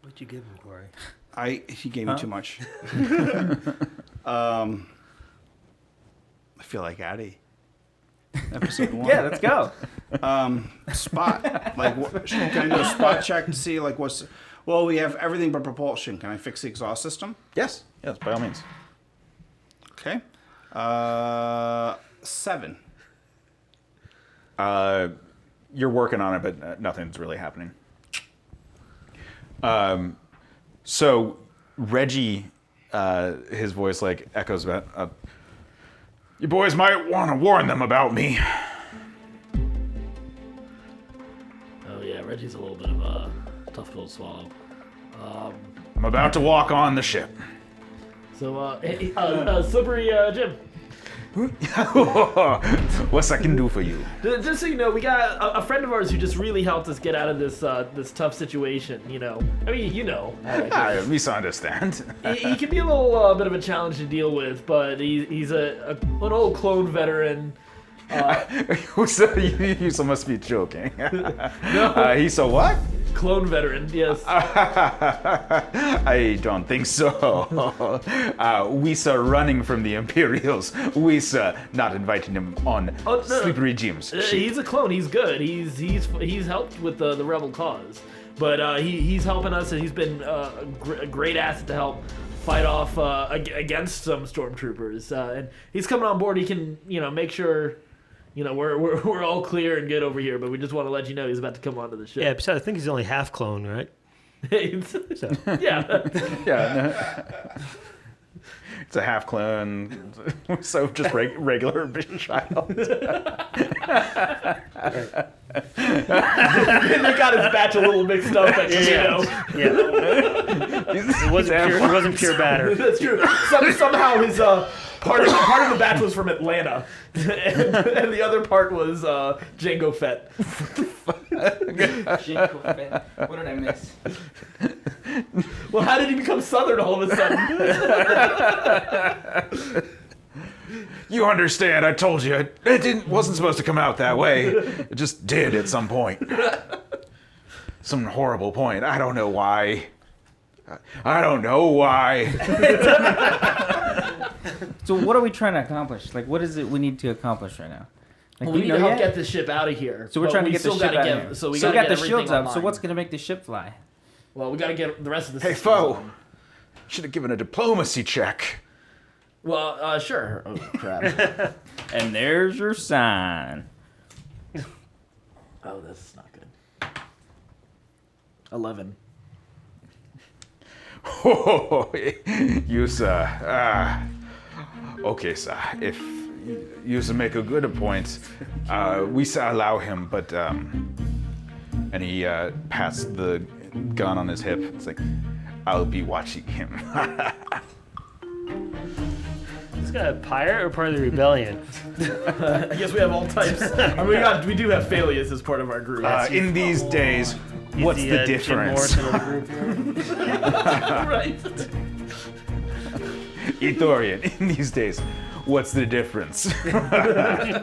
What'd you give him, Corey? He gave me too much. I feel like Addy. Episode 1. Yeah, let's go. Spot. Like, can I do a spot check to see like what's? Well, we have everything but propulsion. Can I fix the exhaust system? Yes, by all means. Okay. 7. You're working on it, but nothing's really happening. So Reggie, his voice like echoes back. You boys might want to warn them about me. Oh yeah, Reggie's a little bit of a tough pill to swallow. I'm about to walk on the ship. So, Slippery Jim. What's I can do for you? Just so you know, we got a friend of ours who just really helped us get out of this this tough situation. You know, I mean, you know. I misunderstand. He can be a little bit of a challenge to deal with, but he's an old clone veteran. You must be joking. No. He's a what? Clone veteran, yes. I don't think so. We're running from the Imperials. We're not inviting him on Slippery Jim's ship. He's a clone. He's good. He's helped with the rebel cause, but he's helping us, and he's been a great asset to help fight off against some stormtroopers. And he's coming on board. He can make sure. We're all clear and good over here, but we just want to let you know he's about to come onto the ship. Yeah, besides, I think he's only half clone, right? So. Yeah. Yeah. It's a half clone, so just regular child. And they got his batch a little mixed up. Yeah. It wasn't pure batter. That's true. Somehow his part of the batch was from Atlanta, and the other part was Jango Fett. Jango Fett. What did I miss? Well, how did he become Southern all of a sudden? You understand? I told you it wasn't supposed to come out that way. It just did at some point. Some horrible point. I don't know why. So what are we trying to accomplish? Like, what is it we need to accomplish right now? Like, We need to help get this ship out of here. So we're trying to get the ship out of here. So we got got the shields up. So what's going to make the ship fly? Well, we got to get the rest of the. Hey, foe. Should have given a diplomacy check. Well, sure. Oh, crap. And there's your sign. Oh, this is not good. 11. Oh, you, sir. Okay, sir. If you make a good point. We allow him, but and he pats the gun on his hip. It's like, I'll be watching him. This guy a pirate or part of the rebellion? I guess we have all types. I mean, we do have failures as part of our group. In these days, what's the difference? Right. Ithorian, in these days, what's the difference? You're right.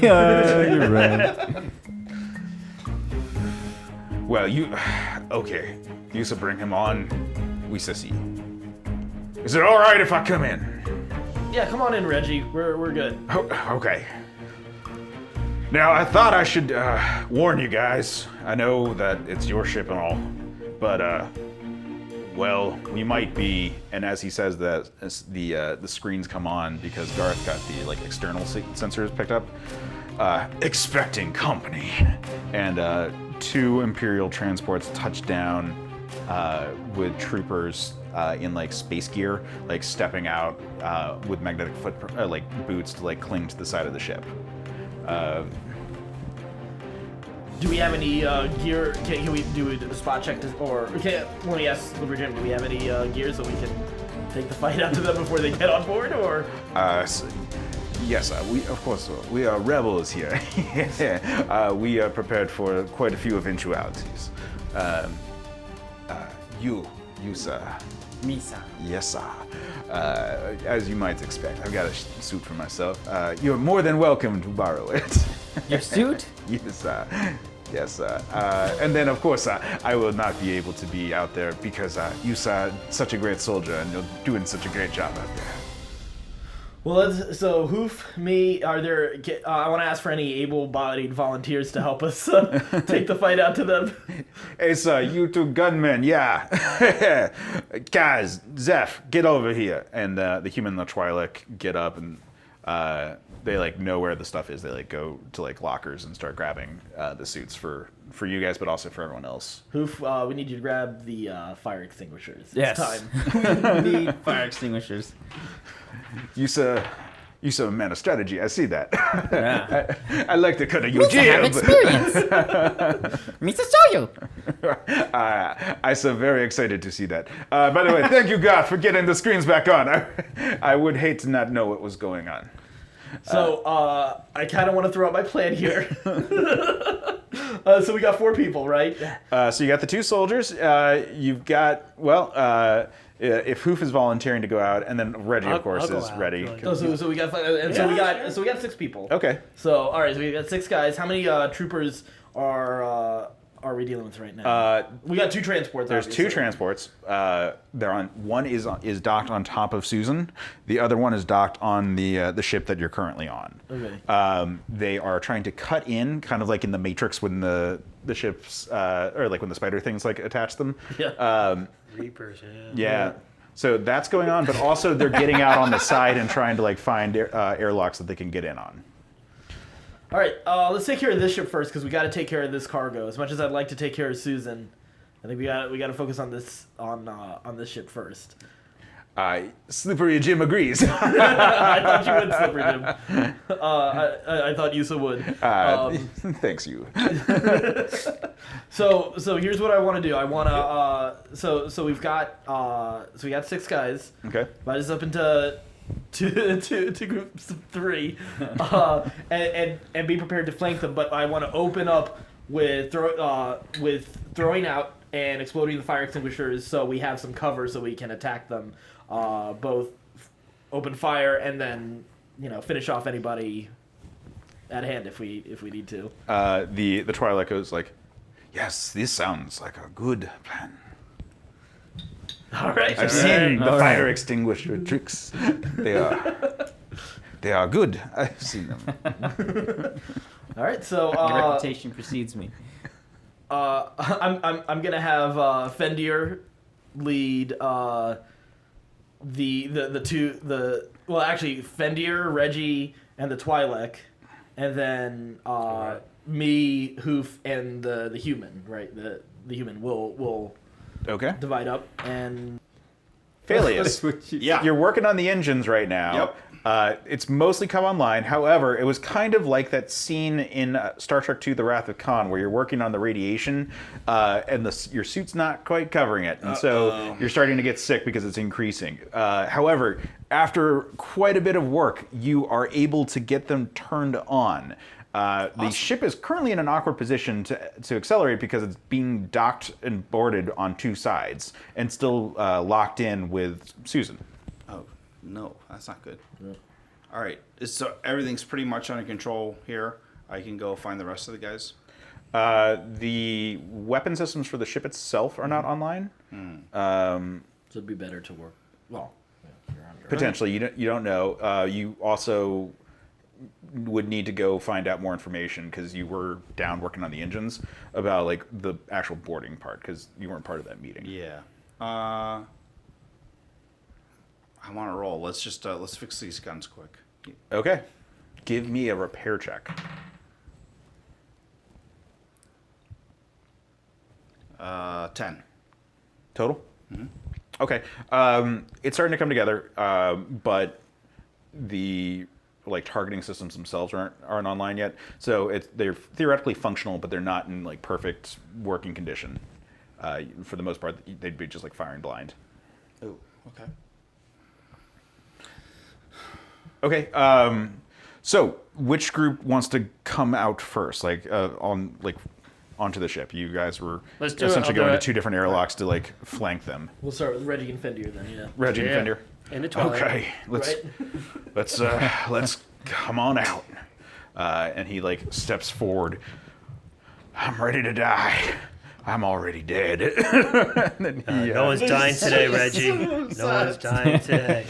You're right. Well, okay. You should bring him on. We shall see. Is it all right if I come in? Yeah, come on in, Reggie. We're good. Okay. Now, I thought I should warn you guys. I know that it's your ship and all, but well, we might be. And as he says that, as the screens come on because Garth got the external sensors picked up. Expecting company, and 2 Imperial transports touch down with troopers in space gear, stepping out with magnetic foot boots to cling to the side of the ship. Do we have any gear? Can we do a spot check let me ask Liberty Jim, do we have any gear so we can take the fight out to them before they get on board, or? Yes, we are rebels here. We are prepared for quite a few eventualities. You, sir. Me, sir. Yes, sir. As you might expect, I've got a suit for myself. You're more than welcome to borrow it. Your suit? Yes, sir. Yes, sir. And then, of course, I will not be able to be out there because you are such a great soldier and you're doing such a great job out there. Well, so Hoof, me, are there? I want to ask for any able-bodied volunteers to help us take the fight out to them. Hey, sir, you 2 gunmen, yeah. Guys, Zeph, get over here. And the human and the Twi'lek get up and they know where the stuff is. They go to lockers and start grabbing the suits for you guys, but also for everyone else. Hoof, we need you to grab the fire extinguishers. Yes. It's time. We need fire extinguishers. You sir, a man of strategy. I see that. Yeah. I like the cut of your jib. experience. Me to show you. I'm so very excited to see that. By the way, thank you, God, for getting the screens back on. I would hate to not know what was going on. So, I kind of want to throw out my plan here. So we got 4 people, right? So you got the 2 soldiers. You've got, if Hoof is volunteering to go out, and then Reggie, of course, is ready. So we got 6 people. Okay. So all right, so we got 6 guys. How many troopers are we dealing with right now? We got 2 transports. There's obviously. 2 transports. One is docked on top of Susan. The other one is docked on the ship that you're currently on. Okay. They are trying to cut in, kind of like in the Matrix when the ships, or when the spider things attach them. Yeah. Reapers, Yeah. So that's going on, but also they're getting out on the side and trying to find airlocks that they can get in on. All right, let's take care of this ship first because we got to take care of this cargo. As much as I'd like to take care of Susan, I think we got to focus on this this ship first. Slippery Jim agrees. I thought you would, Slippery Jim. I thought Yusa would. Thanks, you. So here's what I want to do. I want to so we got 6 guys. Okay. Divide us up into two groups of 3, and be prepared to flank them. But I want to open up with throwing out and exploding the fire extinguishers, so we have some cover so we can attack them. Both open fire and then finish off anybody at hand if we need to. The Twi'lek goes yes, this sounds like a good plan. All right. I've seen the fire extinguisher tricks. They are good. I've seen them. All right. So Your reputation precedes me. I'm gonna have Fendir lead Fendir, Reggie, and the Twi'lek, and then me, Hoof, and the human. Right, the human will Okay. divide up, and Phaleus, Yeah. you're working on the engines right now. Yep. It's mostly come online. However, it was kind of like that scene in Star Trek II: The Wrath of Khan, where you're working on the radiation, and your suit's not quite covering it, and so you're starting to get sick because it's increasing. However, after quite a bit of work, you are able to get them turned on. The ship is currently in an awkward position to accelerate because it's being docked and boarded on two sides and still locked in with Susan. Oh, no, that's not good. Yeah. All right, so everything's pretty much under control here. I can go find the rest of the guys. The weapon systems for the ship itself are not online. So it'd be better to work. Well, you're on your Potentially, you don't know. You also would need to go find out more information because you were down working on the engines about like the actual boarding part because you weren't part of that meeting. Yeah. I want to roll. Let's just let's fix these guns quick. Okay. Give me a repair check. 10 Total? Mm-hmm. Okay. It's starting to come together, but the targeting systems themselves aren't online yet. So they're theoretically functional, but they're not in perfect working condition. For the most part, they'd be just firing blind. Oh, okay. Okay. So which group wants to come out first? Onto the ship. You guys were essentially going to two different airlocks to flank them. We'll start with Reggie and Fendir then. Yeah. Reggie and Fendir. In the toilet. Okay, let's come on out. And he steps forward. I'm ready to die. I'm already dead. No one's dying today, Reggie. No one's dying today.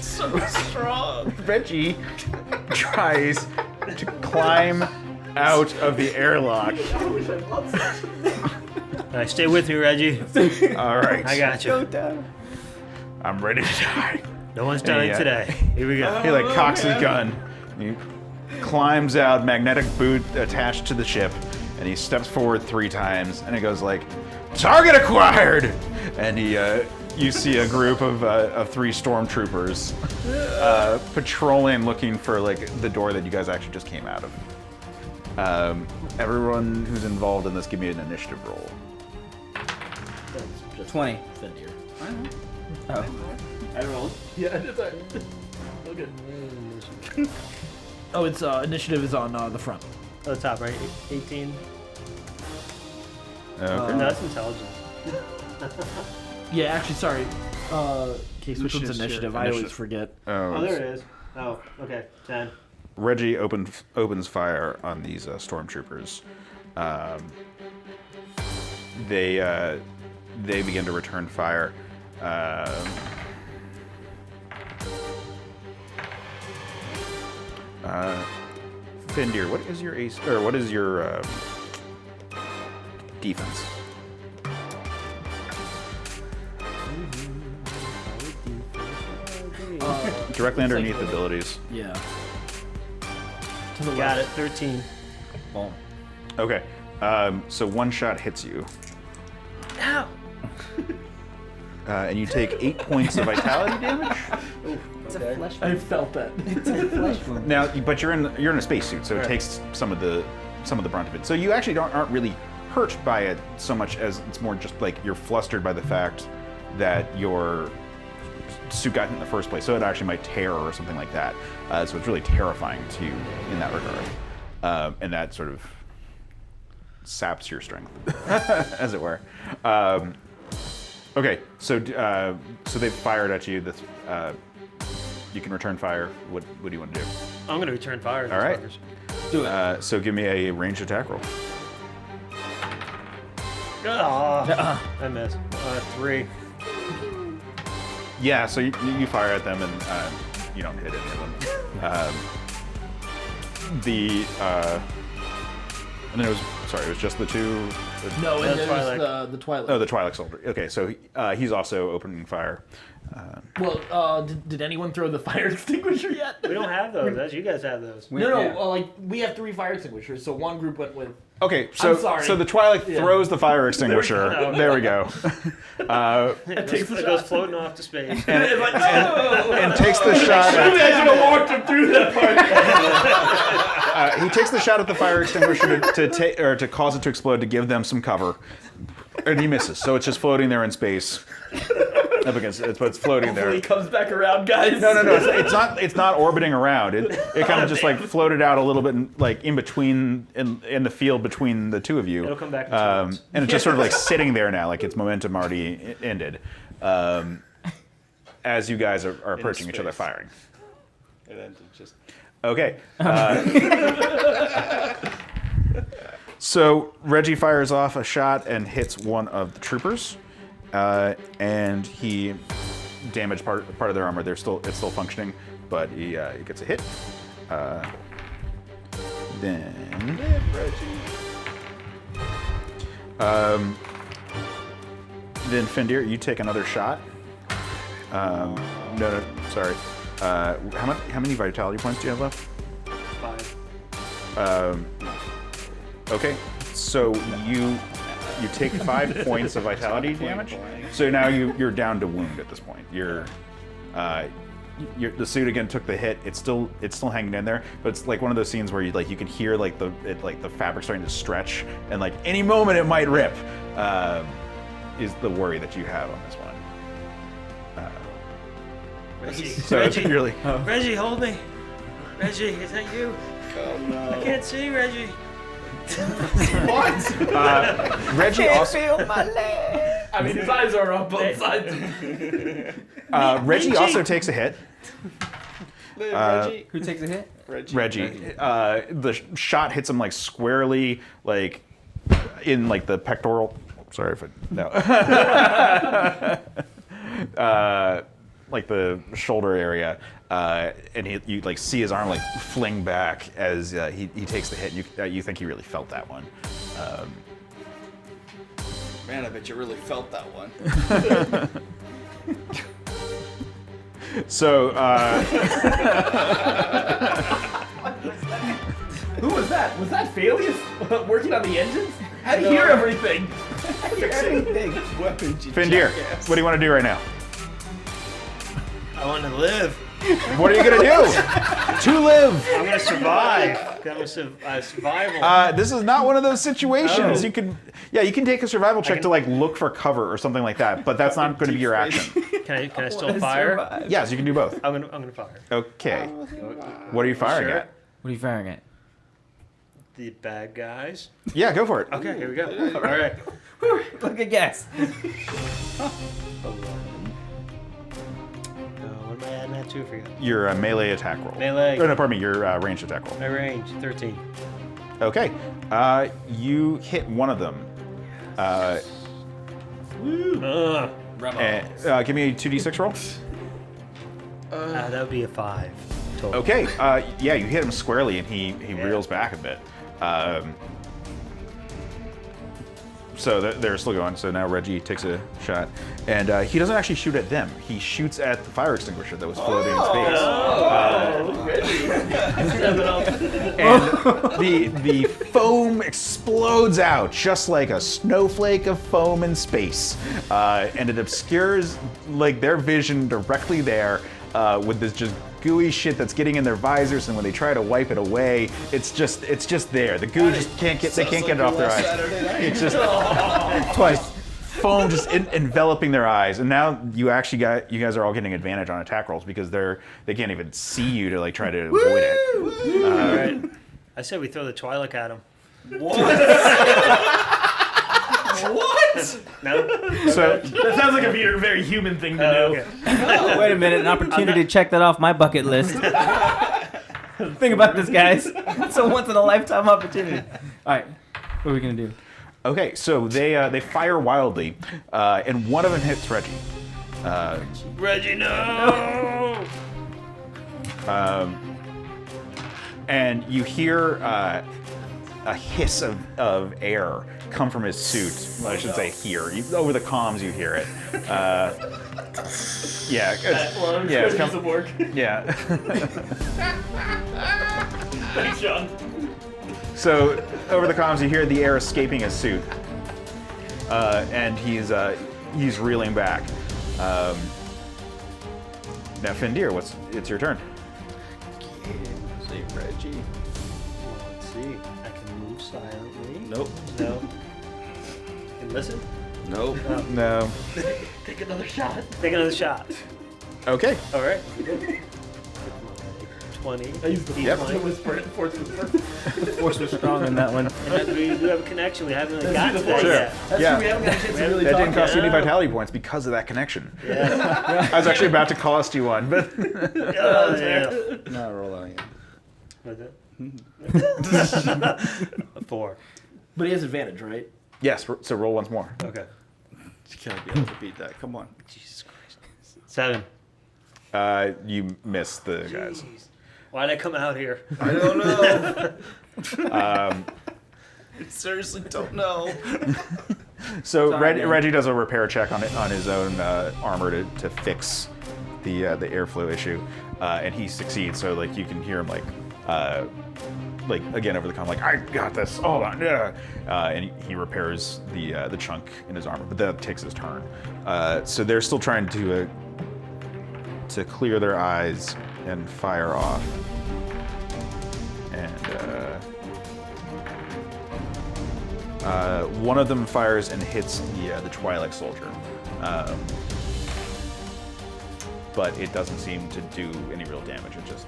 So strong. Reggie tries to climb out of the airlock. All right, stay with me, Reggie. All right. I got you. I'm ready to die. No one's dying today. Here we go. He cocks his gun. He climbs out, magnetic boot attached to the ship, and he steps forward 3 times, and it goes target acquired! And you see a group of 3 stormtroopers patrolling, looking for the door that you guys actually just came out of. Everyone who's involved in this, give me an initiative roll. 20. Fendir. Oh. I rolled. Yeah, I did that. Okay. Oh, it's initiative is on the front. Oh, the top, right? 18. Okay. No, that's intelligence. Yeah, actually, sorry. Case which one's initiative? I always forget. Oh, there it is. Oh, okay. 10. Reggie opens fire on these stormtroopers. They begin to return fire. Fendir, what is your ace, or what is your defense? Directly underneath abilities. Yeah. Got it. 13. Boom. Okay. So one shot hits you. Ow! And you take 8 points of vitality damage. It's a flesh wound. I felt that. It's a flesh wound. Now, but you're in a spacesuit, so it takes some of the brunt of it. So you actually aren't really hurt by it so much as it's more just you're flustered by the fact that your suit got hit in the first place. So it actually might tear or something like that. So it's really terrifying to you in that regard, and that sort of saps your strength, as it were. Okay, so they've fired at you. You can return fire. What do you want to do? I'm going to return fire. All right. Do it. So give me a ranged attack roll. I missed. 3. Yeah, so you fire at them and you don't hit any of them. And then it was just the 2. No, and Twi'lek. there's the Twi'lek. Oh, the Twi'lek soldier. Okay, so he's also opening fire. Well, did anyone throw the fire extinguisher yet? We don't have those. You guys have those. No. We have 3 fire extinguishers. So one group went with Okay, I'm sorry. so the Twi'lek throws the fire extinguisher. There we go. It goes floating off to space. And takes the shot. I should have walked him through that part. He takes the shot at the fire extinguisher to cause it to explode to give them some cover, and he misses. So it's just floating there in space. Up against it, but it's floating there. He comes back around, guys. No, it's not orbiting around. It kind of just like floated out a little bit, in between in the field between the two of you. It'll come back in and it's just sort of like sitting there now, like its momentum already ended. As you guys are approaching each other, firing. And then just Okay. So Reggie fires off a shot and hits one of the troopers. And he damaged part of their armor. It's still functioning, but he gets a hit. Then Fendir, you take another shot. No, sorry. How many vitality points do you have left? 5. Okay, so you take 5 points of vitality damage. So now you're down to wound at this point. The suit again took the hit. It's still hanging in there, but it's like one of those scenes where you can hear the fabric starting to stretch, and like any moment it might rip. Is the worry that you have on this one. Reggie, hold me. Reggie, is that you? oh no. I can't see Reggie. Reggie also. Feel my leg. I mean, his eyes are on both sides. Reggie also takes a hit. Reggie. Who takes a hit? Reggie. The shot hits him like squarely, like in like the pectoral. Sorry if no. Like the shoulder area, and you like see his arm like fling back as he takes the hit. You think he really felt that one. Man, I bet you really felt that one. So. Who was that? Was that Phalius working on the engines? How do you hear everything? Findir, what do you want to do right now? I want to live. What are you gonna do? To live. I'm gonna survive. I'm survival. This is not one of those situations. Oh. You can take a survival check to like look for cover or something like that, but that's not going to be your action. Can I still fire? Survive. Yes, you can do both. I'm gonna fire. Okay. What are you firing Sure. at? What are you firing at? The bad guys. Yeah, go for it. Okay, here we go. All right. Look at guess. What am I adding that to? I forgot. Your melee attack roll. Melee. Oh, no, pardon me. Your ranged attack roll. My range 13. Okay. You hit one of them. Give me a 2d6 roll. That would be a 5 total. Okay. Yeah, you hit him squarely, and he reels back a bit. So they're still going. So now Reggie takes a shot, and he doesn't actually shoot at them. He shoots at the fire extinguisher that was floating in space. And the foam explodes out just like a snowflake of foam in space, and it obscures like their vision directly there with this just gooey shit that's getting in their visors, and when they try to wipe it away, it's just there. The goo just can't get it off their eyes. It's just twice foam just enveloping their eyes, and now you guys are all getting advantage on attack rolls because they can't even see you to like try to avoid it. All right. I said we throw the Twi'lek at him. What? No? So That sounds like a very human thing to do. Okay. Oh, wait a minute, an opportunity to check that off my bucket list. Think about this, guys. It's a once-in-a-lifetime opportunity. All right, what are we going to do? okay, so they fire wildly, and one of them hits Reggie. Reggie, no! And you hear a hiss of air come from his suit. Well, I should say here. Over the comms, you hear it. Yeah. It's Some work. Yeah. Thanks, John. So over the comms, you hear the air escaping his suit, and he's reeling back. Now, Findir, it's your turn. See, Reggie. Let's see. I can move silently. Nope. No. I can listen. Nope. No. Take another shot. Take another shot. Okay. All right. 20. I used the Yep. whisper and force whisper. The force was strong in that one. And we do have a connection. We haven't really gotten to that Sure. yet. That's Yeah. true. We haven't got a chance to really That talk didn't cost you yet. any vitality points because of that connection. Yeah. I was actually about to cost you one, but Oh, yeah. No, roll out again. What's that? A 4. But he has advantage, right? yes. So roll once more. Okay. You can't be able to beat that. Come on. Jesus Christ. 7. You miss the guys. Jeez. Why'd I come out here? I don't know. I seriously don't know. So Sorry, man. Reggie does a repair check on his own armor to fix the airflow issue, and he succeeds. So like you can hear him like again over the comm, like I got this. Hold on, yeah. And he repairs the chunk in his armor, but that takes his turn. So they're still trying to clear their eyes and fire off. And one of them fires and hits the Twi'lek soldier, but it doesn't seem to do any real damage. It just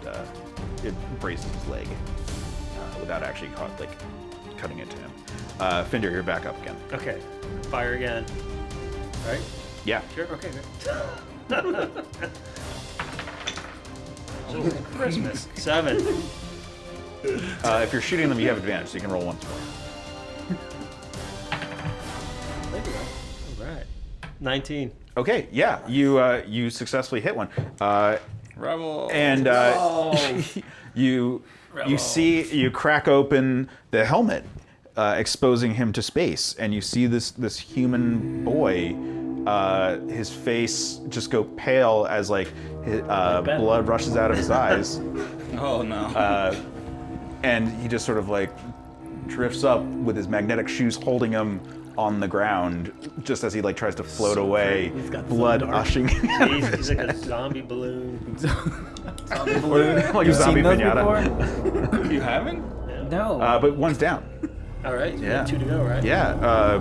it braces his leg without actually cutting into him. Findir, you're back up again. Okay. Fire again. Right? Yeah. Sure. Okay. Good. Christmas. 7. If you're shooting them, you have advantage, so you can roll once more. All right. 19. Okay. Yeah. You successfully hit one. Rebel. And you crack open the helmet, exposing him to space, and you see this human boy. His face just go pale as blood rushes out of his eyes, Oh no. and he just sort of drifts up with his magnetic shoes holding him on the ground, just as he tries to float away, blood gushing. He's like a zombie balloon. Like a You've zombie seen those pinata. before? You haven't? No. But one's down. All right. So Yeah. 2 to go, right? Yeah.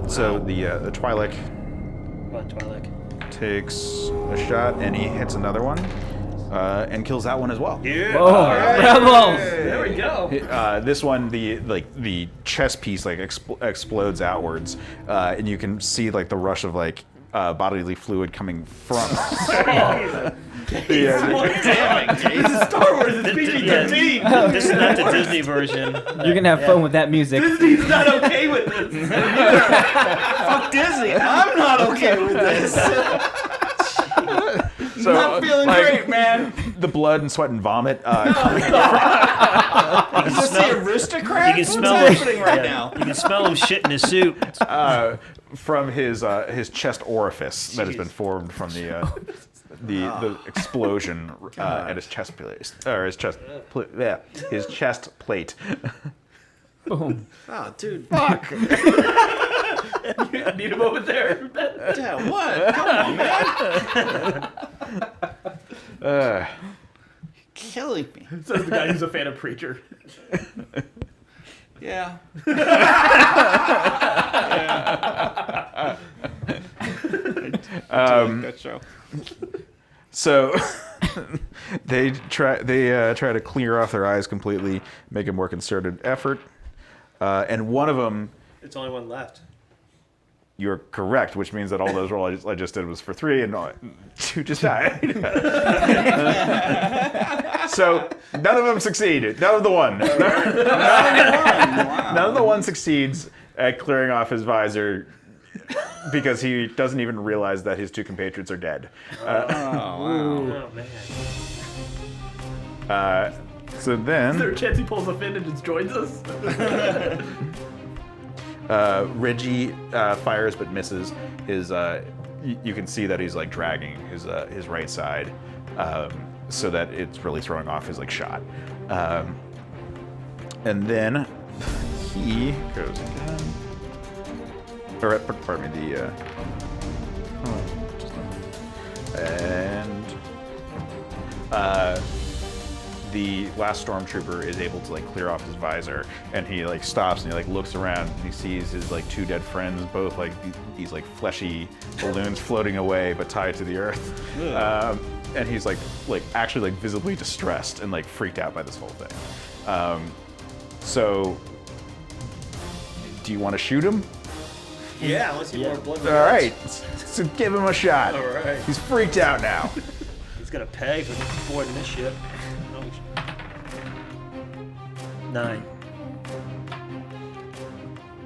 So the Twi'lek Come on, Twi'lek. takes a shot and he hits another one and kills that one as well. Yeah. Whoa. Rebels! There we go. This one, the chest piece explodes outwards, and you can see the rush of bodily fluid coming from. Damn it, this is Star Wars. It's PG-13. This is not the Disney version. You're gonna have fun with that music. Disney's not okay with this. Fuck Disney. I'm not okay with this. So, Not feeling great, man. The blood and sweat and vomit. Is this the aristocrat? You can What's smell happening right yeah. now? You can smell him shit in his suit. From his chest orifice that has been formed from the explosion at his chest plate, or his chest plate. Boom. Oh, dude. Fuck. I need a moment there. Yeah, what? Come on, man. Killing me. Says the guy who's a fan of Preacher. Yeah. That show. So they try to clear off their eyes completely, make a more concerted effort, and one of them. It's only one left. You're correct, which means that all those rolls I just did was for 3, and 2 just died. So none of them succeeded. None of the one. None of the one succeeds at clearing off his visor because he doesn't even realize that his 2 compatriots are dead. Oh, man. So Is there then a chance he pulls a fin and just joins us? Reggie fires but misses. You can see that he's dragging his right side, so that it's really throwing off his shot. And then he goes again. Or, pardon me, the last stormtrooper is able to like clear off his visor, and he like stops and he like looks around and he sees his like two dead friends, both like these like fleshy balloons floating away but tied to the earth. And he's like actually like visibly distressed and like freaked out by this whole thing. So, do you want to shoot him? Yeah, let's see more blood. All right, so give him a shot. All right. He's freaked out now. He's gonna pay for boarding this ship. 9.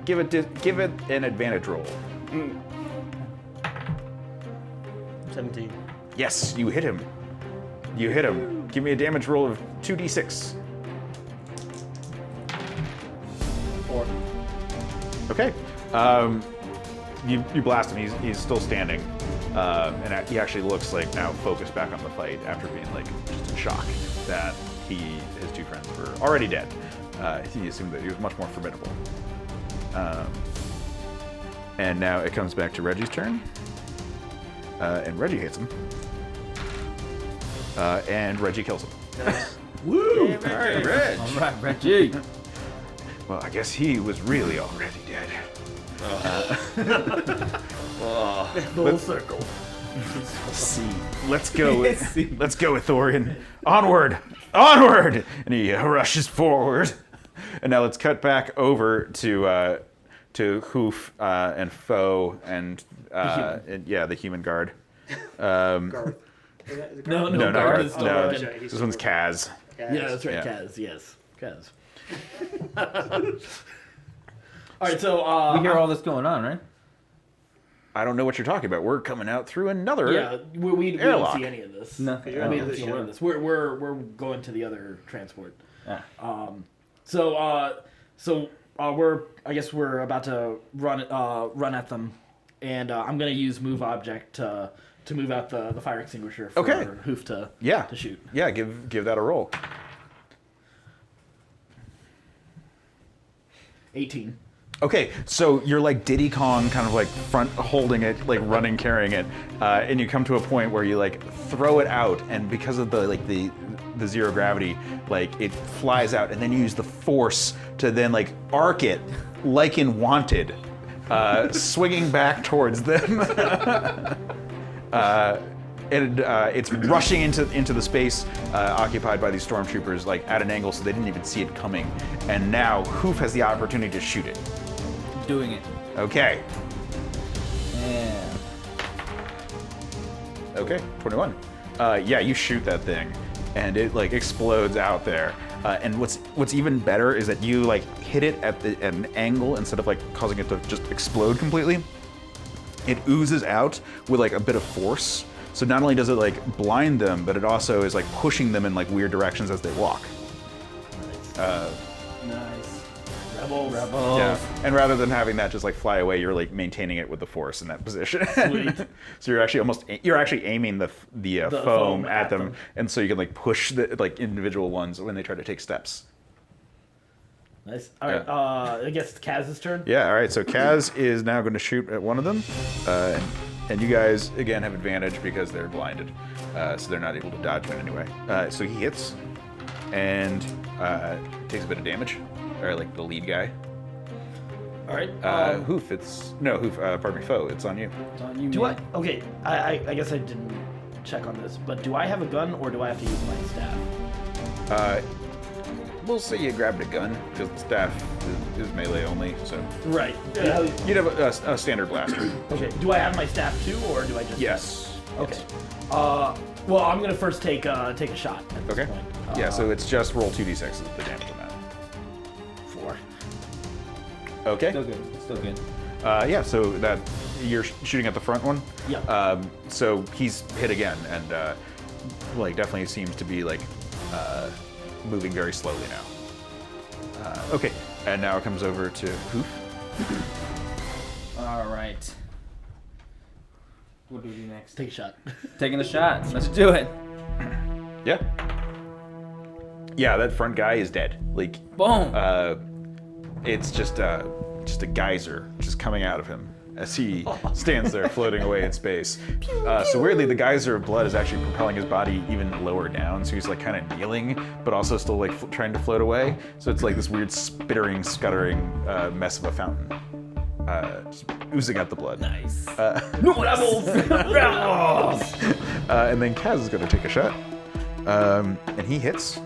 Give it an advantage roll. 17. Yes, you hit him. You hit him. Give me a damage roll of 2d6. 4. Okay. You blast him. He's still standing, and he actually looks like now focused back on the fight after being like just in shock that his two friends were already dead. He assumed that he was much more formidable. And now it comes back to Reggie's turn, and Reggie hits him, and Reggie kills him. Nice. Woo! Yeah, All right, Reg. All right, Reggie. Well, I guess he was really already dead. Full circle. Let's go with Thorian. Onward! And he rushes forward. And now let's cut back over to Hoof and Foe and the human guard. Garth. No, No, Garth is no, still no. working. This one's Kaz. Yeah, that's right, Yeah. Kaz. Yes, Kaz. All right, so We hear all this going on, right? I don't know what you're talking about. We're coming out through another. yeah, we don't Airlock. see any of this. No. I mean, we don't see any of this. We're going to the other transport. Ah. So we're about to run at them, and I'm gonna use move object to move out the fire extinguisher for Okay. Hoof to shoot. Yeah, give that a roll. 18. Okay, so you're like Diddy Kong, kind of like front holding it, like running, carrying it, and you come to a point where you like throw it out, and because of the zero gravity, like it flies out, and then you use the force to then like arc it, like in Wanted, swinging back towards them. And it's rushing into the space occupied by these stormtroopers, like at an angle, so they didn't even see it coming. And now Hoof has the opportunity to shoot it. Doing it. Okay. Yeah. Okay. 21. Yeah, you shoot that thing, and it like explodes out there. And what's even better is that you like hit it at an angle instead of like causing it to just explode completely. It oozes out with like a bit of force. So not only does it like blind them, but it also is like pushing them in like weird directions as they walk. Nice. Rebels. Yeah. And rather than having that just like fly away, you're like maintaining it with the force in that position. Sweet. So you're actually aiming the foam at them, and so you can like push the like individual ones when they try to take steps. Nice. All right. I guess it's Kaz's turn. Yeah. All right. So Kaz is now going to shoot at one of them, and you guys again have advantage because they're blinded, so they're not able to dodge in any way. So he hits, and takes a bit of damage. Or like the lead guy. All right. Hoof. Pardon me, Foe. It's on you. It's on you, Do man. I? Okay. I guess I didn't check on this, but do I have a gun or do I have to use my staff? We'll say you grabbed a gun because the staff is melee only. So Right. you'd have a standard blaster. Okay. Do I have my staff too, or do I just? Yes. Okay. Well, I'm gonna first take a shot at this Okay. point. Yeah. So it's just roll 2d6 is the damage on that. 4. Okay. Still good. Still good. Yeah. So that you're shooting at the front one. Yeah. So he's hit again, and like definitely seems to be like moving very slowly now. Okay. And now it comes over to Hoof. All right. What do we do next? Take a shot. Taking the shot. Let's do it. Yeah. Yeah, that front guy is dead. Like, Boom. it's just a geyser just coming out of him as he stands there floating away in space. So weirdly, the geyser of blood is actually propelling his body even lower down. So he's like kind of kneeling, but also still like trying to float away. So it's like this weird spittering, scuttering mess of a fountain. Just oozing out the blood. Nice. Rebels! Rebels! And then Kaz is going to take a shot. And he hits.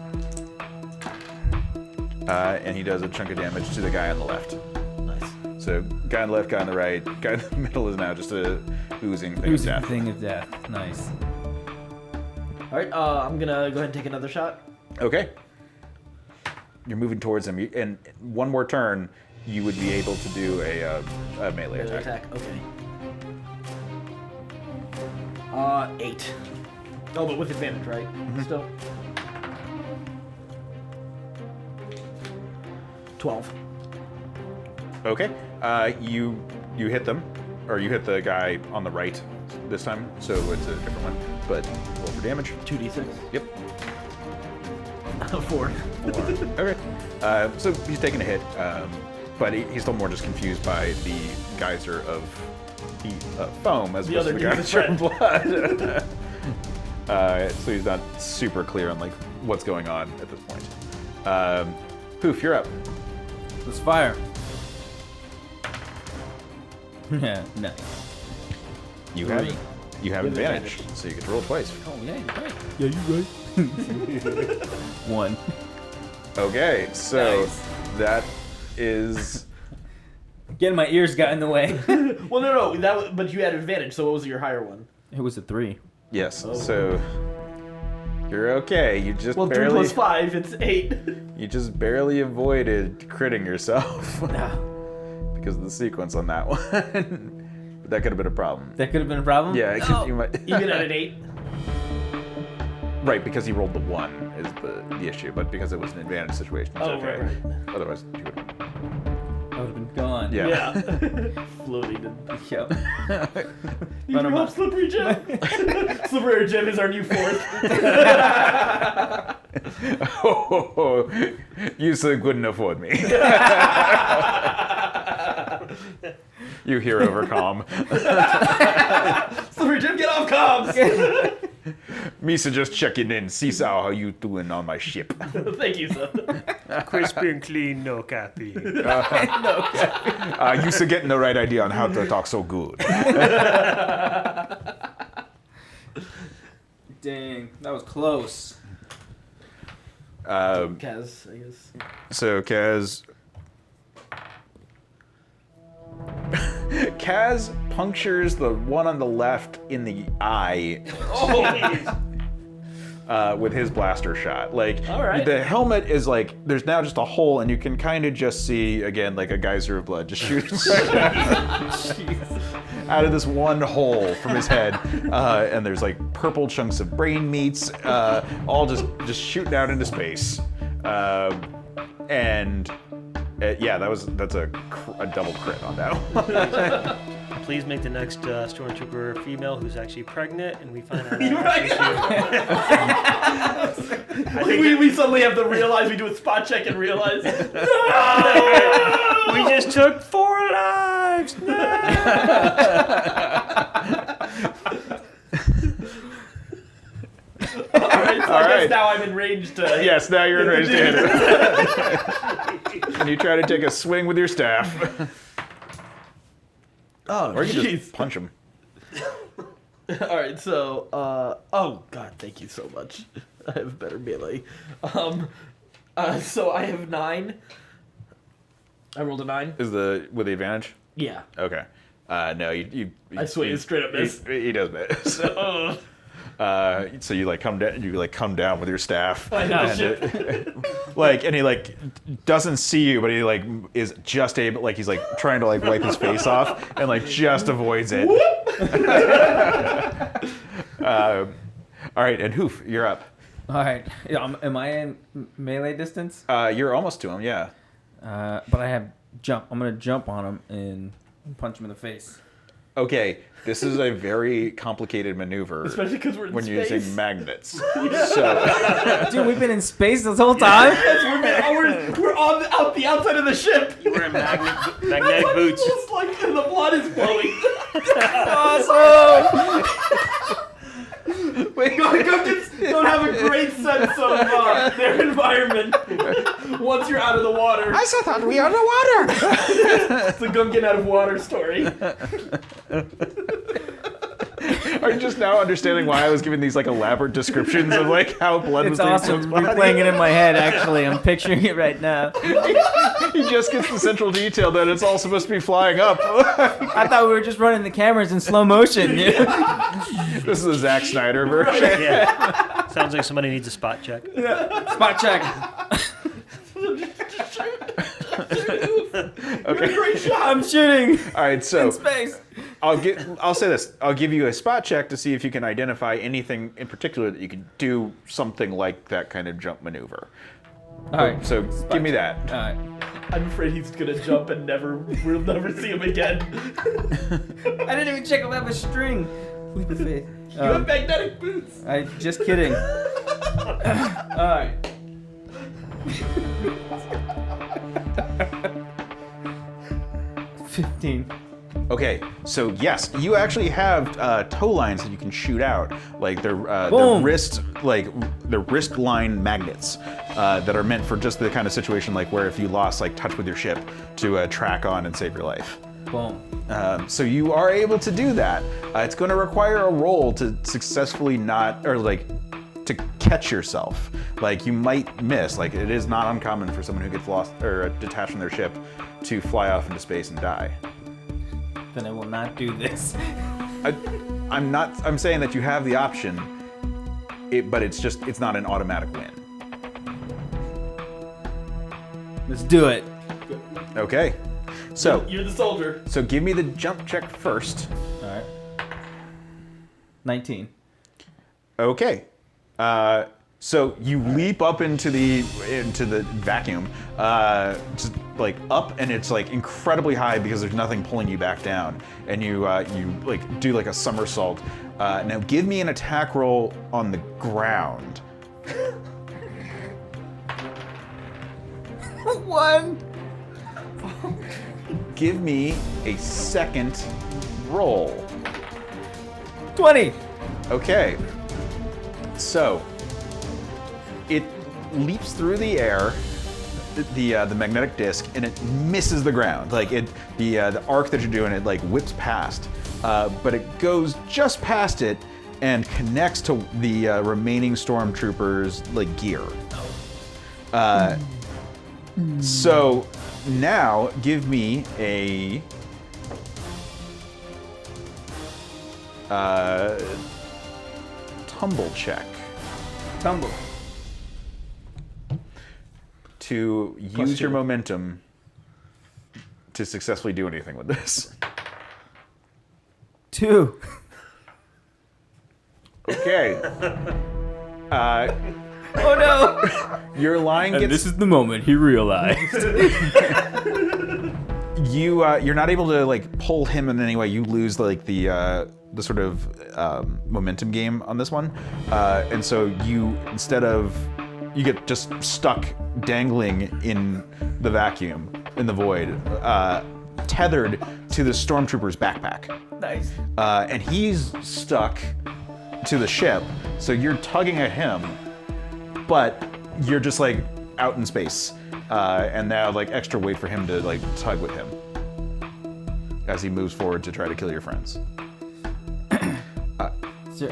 And he does a chunk of damage to the guy on the left. Nice. So guy on the left, guy on the right, guy in the middle is now just a oozing thing of Oozing death. thing of death. Nice. All right, I'm gonna go ahead and take another shot. Okay. You're moving towards him, and one more turn, you would be able to do a melee attack. Okay. 8. Oh, but with advantage, right? Still. 12. Okay. You hit them, or you hit the guy on the right this time, so it's a different one. But roll for damage. 2d6. Yep. 4. Okay. So he's taking a hit, but he's still more just confused by the geyser of foam as opposed to the geyser of blood. So he's not super clear on like what's going on at this point. Poof, you're up. Let's fire. Yeah, nice. You have advantage, so you get to roll twice. Oh, yeah, you're right. Yeah, you're right. 1. Okay, so Nice. that is Getting my ears got in the way. Well, no, but you had advantage, so what was your higher one? It was a 3. yes. So you're okay. You just Well, 3 barely plus 5, it's 8. you just barely avoided critting yourself Nah. because of the sequence on that one. But that could have been a problem. That could have been a problem? Yeah, you might. Even at an 8. Right, because he rolled the 1 is the issue, but because it was an advantage situation, it's okay. Right. Otherwise, you would. I would have been gone. Yeah. Yeah. Floating. Yep. You Run 'em up, up. Slippery Jim. Slippery Jim is our new 4th. Oh, you so couldn't afford me. You hear over comm. Slippery Jim, get off comms. Misa just checking in. See how you doing on my ship. Thank you, sir. Crispy and clean, no cappy. You so getting the right idea on how to talk so good. Dang, that was close. Kaz, I guess. So Kaz punctures the one on the left in the eye with his blaster shot. Like, All right. the helmet is like, there's now just a hole, and you can kind of just see, again, like a geyser of blood just shooting out of this one hole from his head. And there's like purple chunks of brain meats, all just shooting out into space. Yeah, that's a double crit on that one. Please make the next stormtrooper female who's actually pregnant, and we find out. You're right. we suddenly have to realize we do a spot check and realize. We just took 4 lives. No! Alright, so I guess now I'm enraged to... Yes, now you're enraged to hit it. And you try to take a swing with your staff. Oh, Or you can just punch him. Alright, so, oh god, thank you so much. I have better melee. So I have 9. I rolled a 9. With the advantage? Yeah. Okay. No, you I swear you straight up miss. He does miss. So you come down with your staff. I know. And he doesn't see you, but he is just able, he's trying to wipe his face off and just avoids it. All right, and Hoof, you're up. All right. Am I in melee distance? You're almost to him, yeah. But I have jump. I'm gonna jump on him and punch him in the face. Okay, this is a very complicated maneuver. Especially because we're in when space. you're using magnets. So, Dude, we've been in space this whole time. We're on the outside of the ship. You wear magnetic boots. Just like the blood is flowing. Awesome. Wait, Gungans don't have a great sense of their environment once you're out of the water. I thought we were underwater. It's a Gungan out of water story. Are you just now understanding why I was giving these like elaborate descriptions of like how blood was It's leaving awesome. someone's body? Replaying it in my head, actually. I'm picturing it right now. He just gets the central detail that it's all supposed to be flying up. I thought we were just running the cameras in slow motion. Dude. This is a Zack Snyder version. Yeah. Sounds like somebody needs a spot check. Spot check. Okay. Great shot. I'm shooting All right, so in space. I'll say this. I'll give you a spot check to see if you can identify anything in particular that you can do something like that kind of jump maneuver. All right. So give me that. All right. I'm afraid he's gonna jump and we'll never see him again. I didn't even check if I have a string. Leap of faith. You have magnetic boots. Just kidding. All right. $15. Okay, so yes, you actually have tow lines that you can shoot out, like they're Boom. wrist line magnets that are meant for just the kind of situation like where if you lost like touch with your ship to track on and save your life. Boom. So you are able to do that. It's going to require a roll to successfully to catch yourself. Like you might miss. Like it is not uncommon for someone who gets lost or detached from their ship to fly off into space and die. Then I will not do this. I'm saying that you have the option, but it's not an automatic win. Let's do it. Okay. So You're the soldier. So give me the jump check first. All right. 19. Okay. So you leap up into the vacuum, just like up, and it's like incredibly high because there's nothing pulling you back down, and you like do like a somersault. Now give me an attack roll on the ground. 1. Give me a second roll. 20. Okay. So it leaps through the air, the magnetic disc, and it misses the ground. Like the arc that you're doing, it like whips past, but it goes just past it and connects to the remaining stormtroopers' like gear. So now give me a tumble check. Tumble. To use your momentum to successfully do anything with this. 2. Okay. Oh no! Your line gets. This is the moment he realized. You're not able to like pull him in any way. You lose like the sort of momentum game on this one, and so you get just stuck dangling in the vacuum in the void, tethered to the stormtrooper's backpack. Nice. And he's stuck to the ship, so you're tugging at him, but you're just like out in space, and now like extra weight for him to like tug with him as he moves forward to try to kill your friends.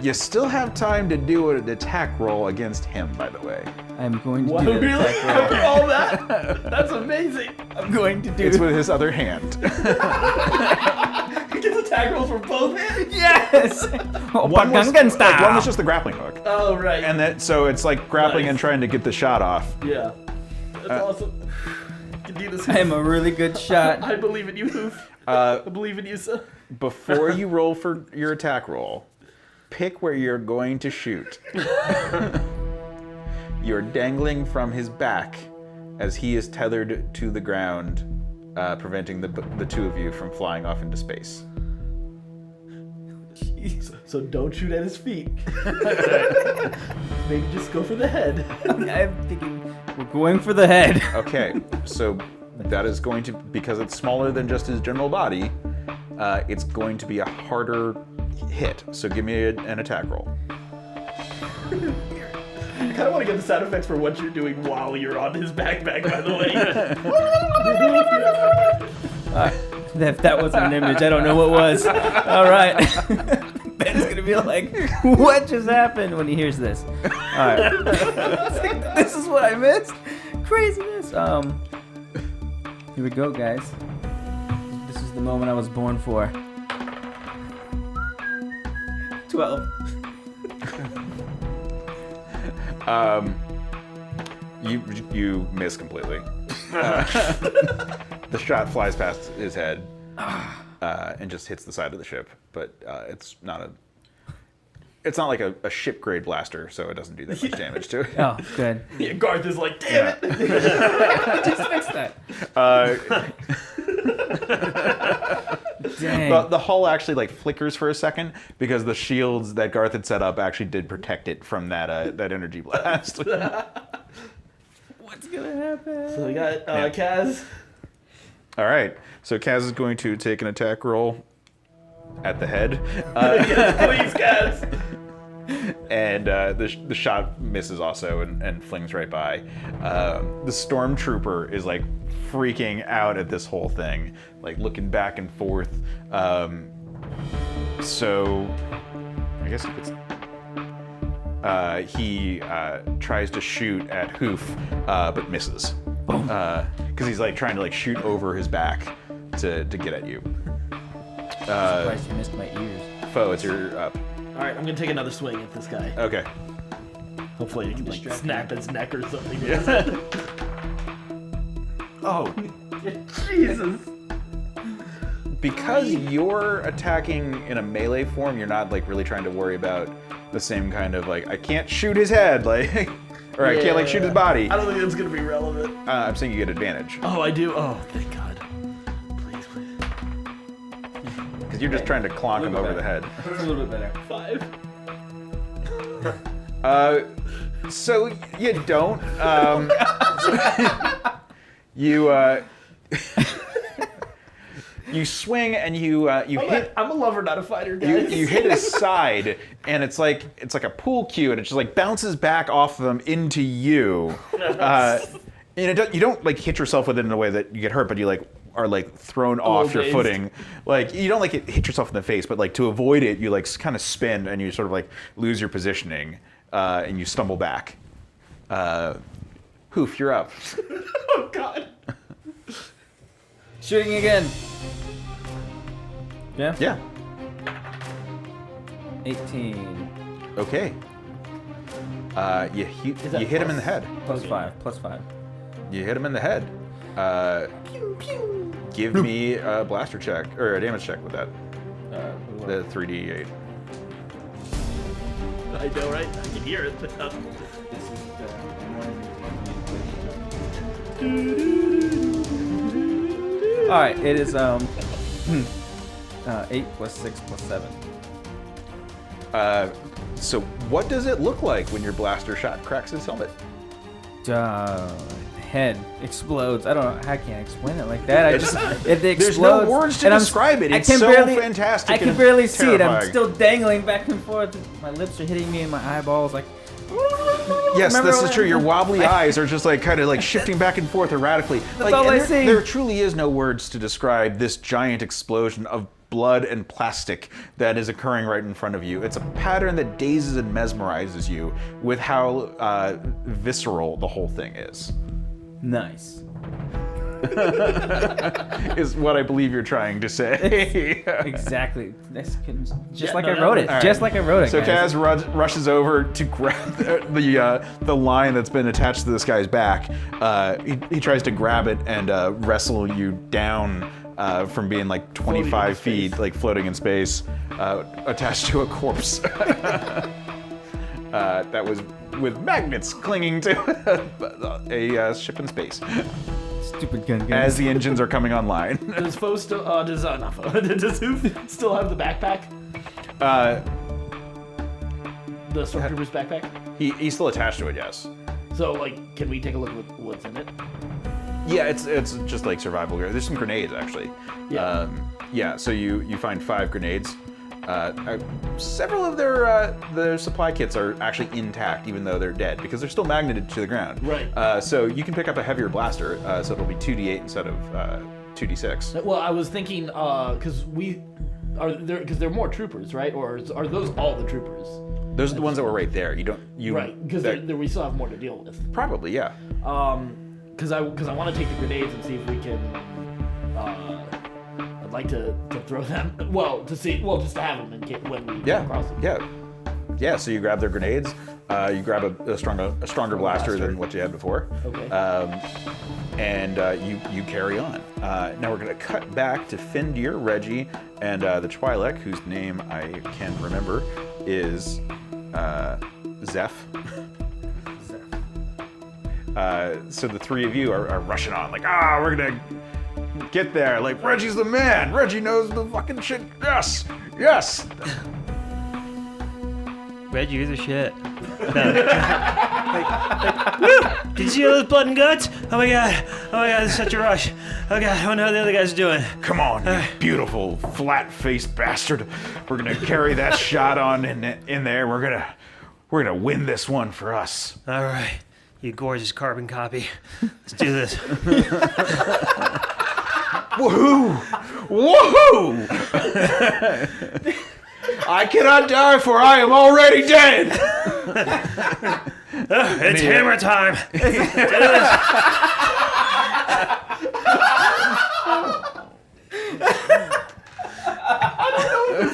You still have time to do an attack roll against him, by the way. I'm going to What, do an really? attack roll. After all that? That's amazing. I'm going to do It's with his other hand. He gets attack rolls from both hands? Yes! One was, Gangan style. like, one was just the grappling hook. Oh, right. And then, so it's like grappling Nice. and trying to get the shot off. Yeah. That's awesome. You can do this. I am a really good shot. I believe in you, Hoof. I believe in you, sir. Before you roll for your attack roll, pick where you're going to shoot. You're dangling from his back as he is tethered to the ground, preventing the two of you from flying off into space. So don't shoot at his feet. Maybe just go for the head. I'm thinking we're going for the head. Okay, so that is going to, because it's smaller than just his general body, it's going to be a harder hit. So give me an attack roll. I kind of want to get the sound effects for what you're doing while you're on his backpack, by the way. If that wasn't an image, I don't know what was. All right. Ben's going to be like, what just happened when he hears this? All right. This is what I missed? Craziness. Here we go, guys. This is the moment I was born for. 12. You miss completely. The shot flies past his head and just hits the side of the ship, but it's not like a ship grade blaster, so it doesn't do that much damage to it. Oh, good. Yeah, Garth is like, damn it! Just fix that. Dang. The hull actually like flickers for a second because the shields that Garth had set up actually did protect it from that energy blast. What's gonna happen? So we got Kaz. All right, so Kaz is going to take an attack roll at the head. Yes, please, Kaz. And the shot misses also and flings right by. The stormtrooper is like freaking out at this whole thing, like looking back and forth. So I guess he tries to shoot at Hoof, but misses. Because he's like trying to like shoot over his back to get at you. Surprised you missed my ears. Foe, it's your up. All right, I'm gonna take another swing at this guy. Okay. Hopefully, you can like snap his neck or something. Yeah. Oh, Jesus! because you're attacking in a melee form, you're not like really trying to worry about the same kind of like I can't shoot his head, like, or I can't like shoot his body. I don't think that's gonna be relevant. I'm saying you get advantage Oh, I do. Oh, thank God. Please. because you're just trying to clonk him over the head. That's a little bit better. 5. So you don't. You swing and you hit. I'm a lover, not a fighter, guys. You hit his side, and it's like a pool cue, and it just like bounces back off of him into you. And you don't like hit yourself with it in a way that you get hurt, but you like are like thrown off your footing. Like you don't like hit yourself in the face, but like to avoid it, you like kind of spin and you sort of like lose your positioning, and you stumble back. Hoof, you're up. Oh God. Shooting again. Yeah? Yeah. 18. Okay. You hit him in the head. Plus 5. You hit him in the head. Give me a blaster check or a damage check with that. The 3d8. I know, right? I can hear it. All right, it is 8 plus 6 plus 7. So what does it look like when your blaster shot cracks his helmet? Head explodes. I don't know. I can't explain it like that. It explodes. There's no words to describe it. It's so fantastic. I can and barely see it. I'm terrifying. still dangling back and forth. My lips are hitting me in my eyeballs. Like. Yes, Remember this is when- true. Your wobbly eyes are just like kind of like shifting back and forth erratically. Like, all and I see. There truly is no words to describe this giant explosion of blood and plastic that is occurring right in front of you. It's a pattern that dazes and mesmerizes you with how visceral the whole thing is. Nice. Is what I believe you're trying to say. Exactly. Just like no, I wrote it. all Just right. like I wrote it. So guys. Kaz rushes over to grab the line that's been attached to this guy's back. He tries to grab it and wrestle you down from being like 25 feet, like floating in space, attached to a corpse that was with magnets clinging to a ship in space Stupid gun. as the engines are coming online. Does Foe still? Does Hoof still have the backpack? The Stormtrooper's backpack? He's still attached to it, yes. So, like, can we take a look at what's in it? Yeah, it's just like survival gear. There's some grenades, actually. Yeah. So you find 5 grenades. Several of their supply kits are actually intact, even though they're dead, because they're still magneted to the ground. Right. So you can pick up a heavier blaster, so it'll be 2d8 instead of 2d6. Well, I was thinking, because there are more troopers, right? Or are those all the troopers? Those are the ones that were right there. Right, because we still have more to deal with. Probably, yeah. Because I want to take the grenades and see if we can. I'd like to throw them. Well, just to have them in case when we come across them. Yeah. So you grab their grenades. You grab a stronger blaster than what you had before. Okay. And you carry on. Now we're going to cut back to Fendir, Reggie, and the Twi'lek, whose name I can remember is Zeph. So the 3 of you are rushing on, like, we're going to get there. Like, Reggie's the man. Reggie knows the fucking shit. Yes. Reggie, you're the shit. Did you see all those blood and guts? Oh my god, it's such a rush. Oh god, I wonder how the other guys are doing. Come on, you beautiful, flat-faced bastard. We're gonna carry that shot on in there. We're gonna win this one for us. All right, you gorgeous carbon copy. Let's do this. Woohoo! I cannot die, for I am already dead. It's hammer time. There's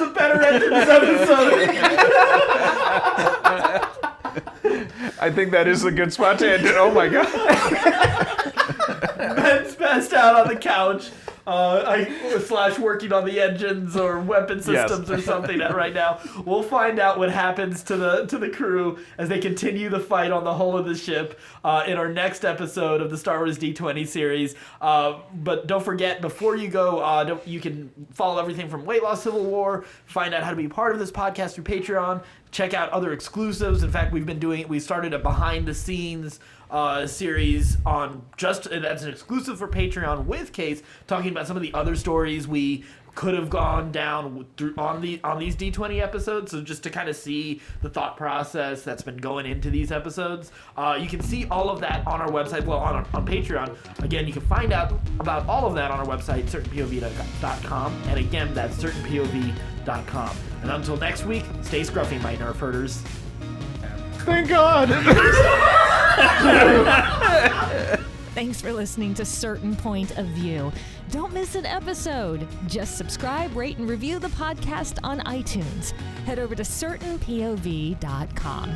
a better end to this episode. I think that is a good spot to end it. Oh my god. Ben's passed out on the couch. / working on the engines or weapon systems or something right now. We'll find out what happens to the crew as they continue the fight on the hull of the ship in our next episode of the Star Wars D20 series. But don't forget, before you go, you can follow everything from Weight Loss Civil War, find out how to be part of this podcast through Patreon, check out other exclusives. In fact, we started a behind the scenes series on that's an exclusive for Patreon with Case, talking about some of the other stories we could have gone down on these D20 episodes. So just to kind of see the thought process that's been going into these episodes, you can see all of that on our website. Well, on Patreon. Again, you can find out about all of that on our website, certainpov.com, and again, that's certainpov.com. And until next week, stay scruffy, my nerf herders. Thank God. Thanks for listening to Certain Point of View. Don't miss an episode. Just subscribe, rate, and review the podcast on iTunes. Head over to certainpov.com.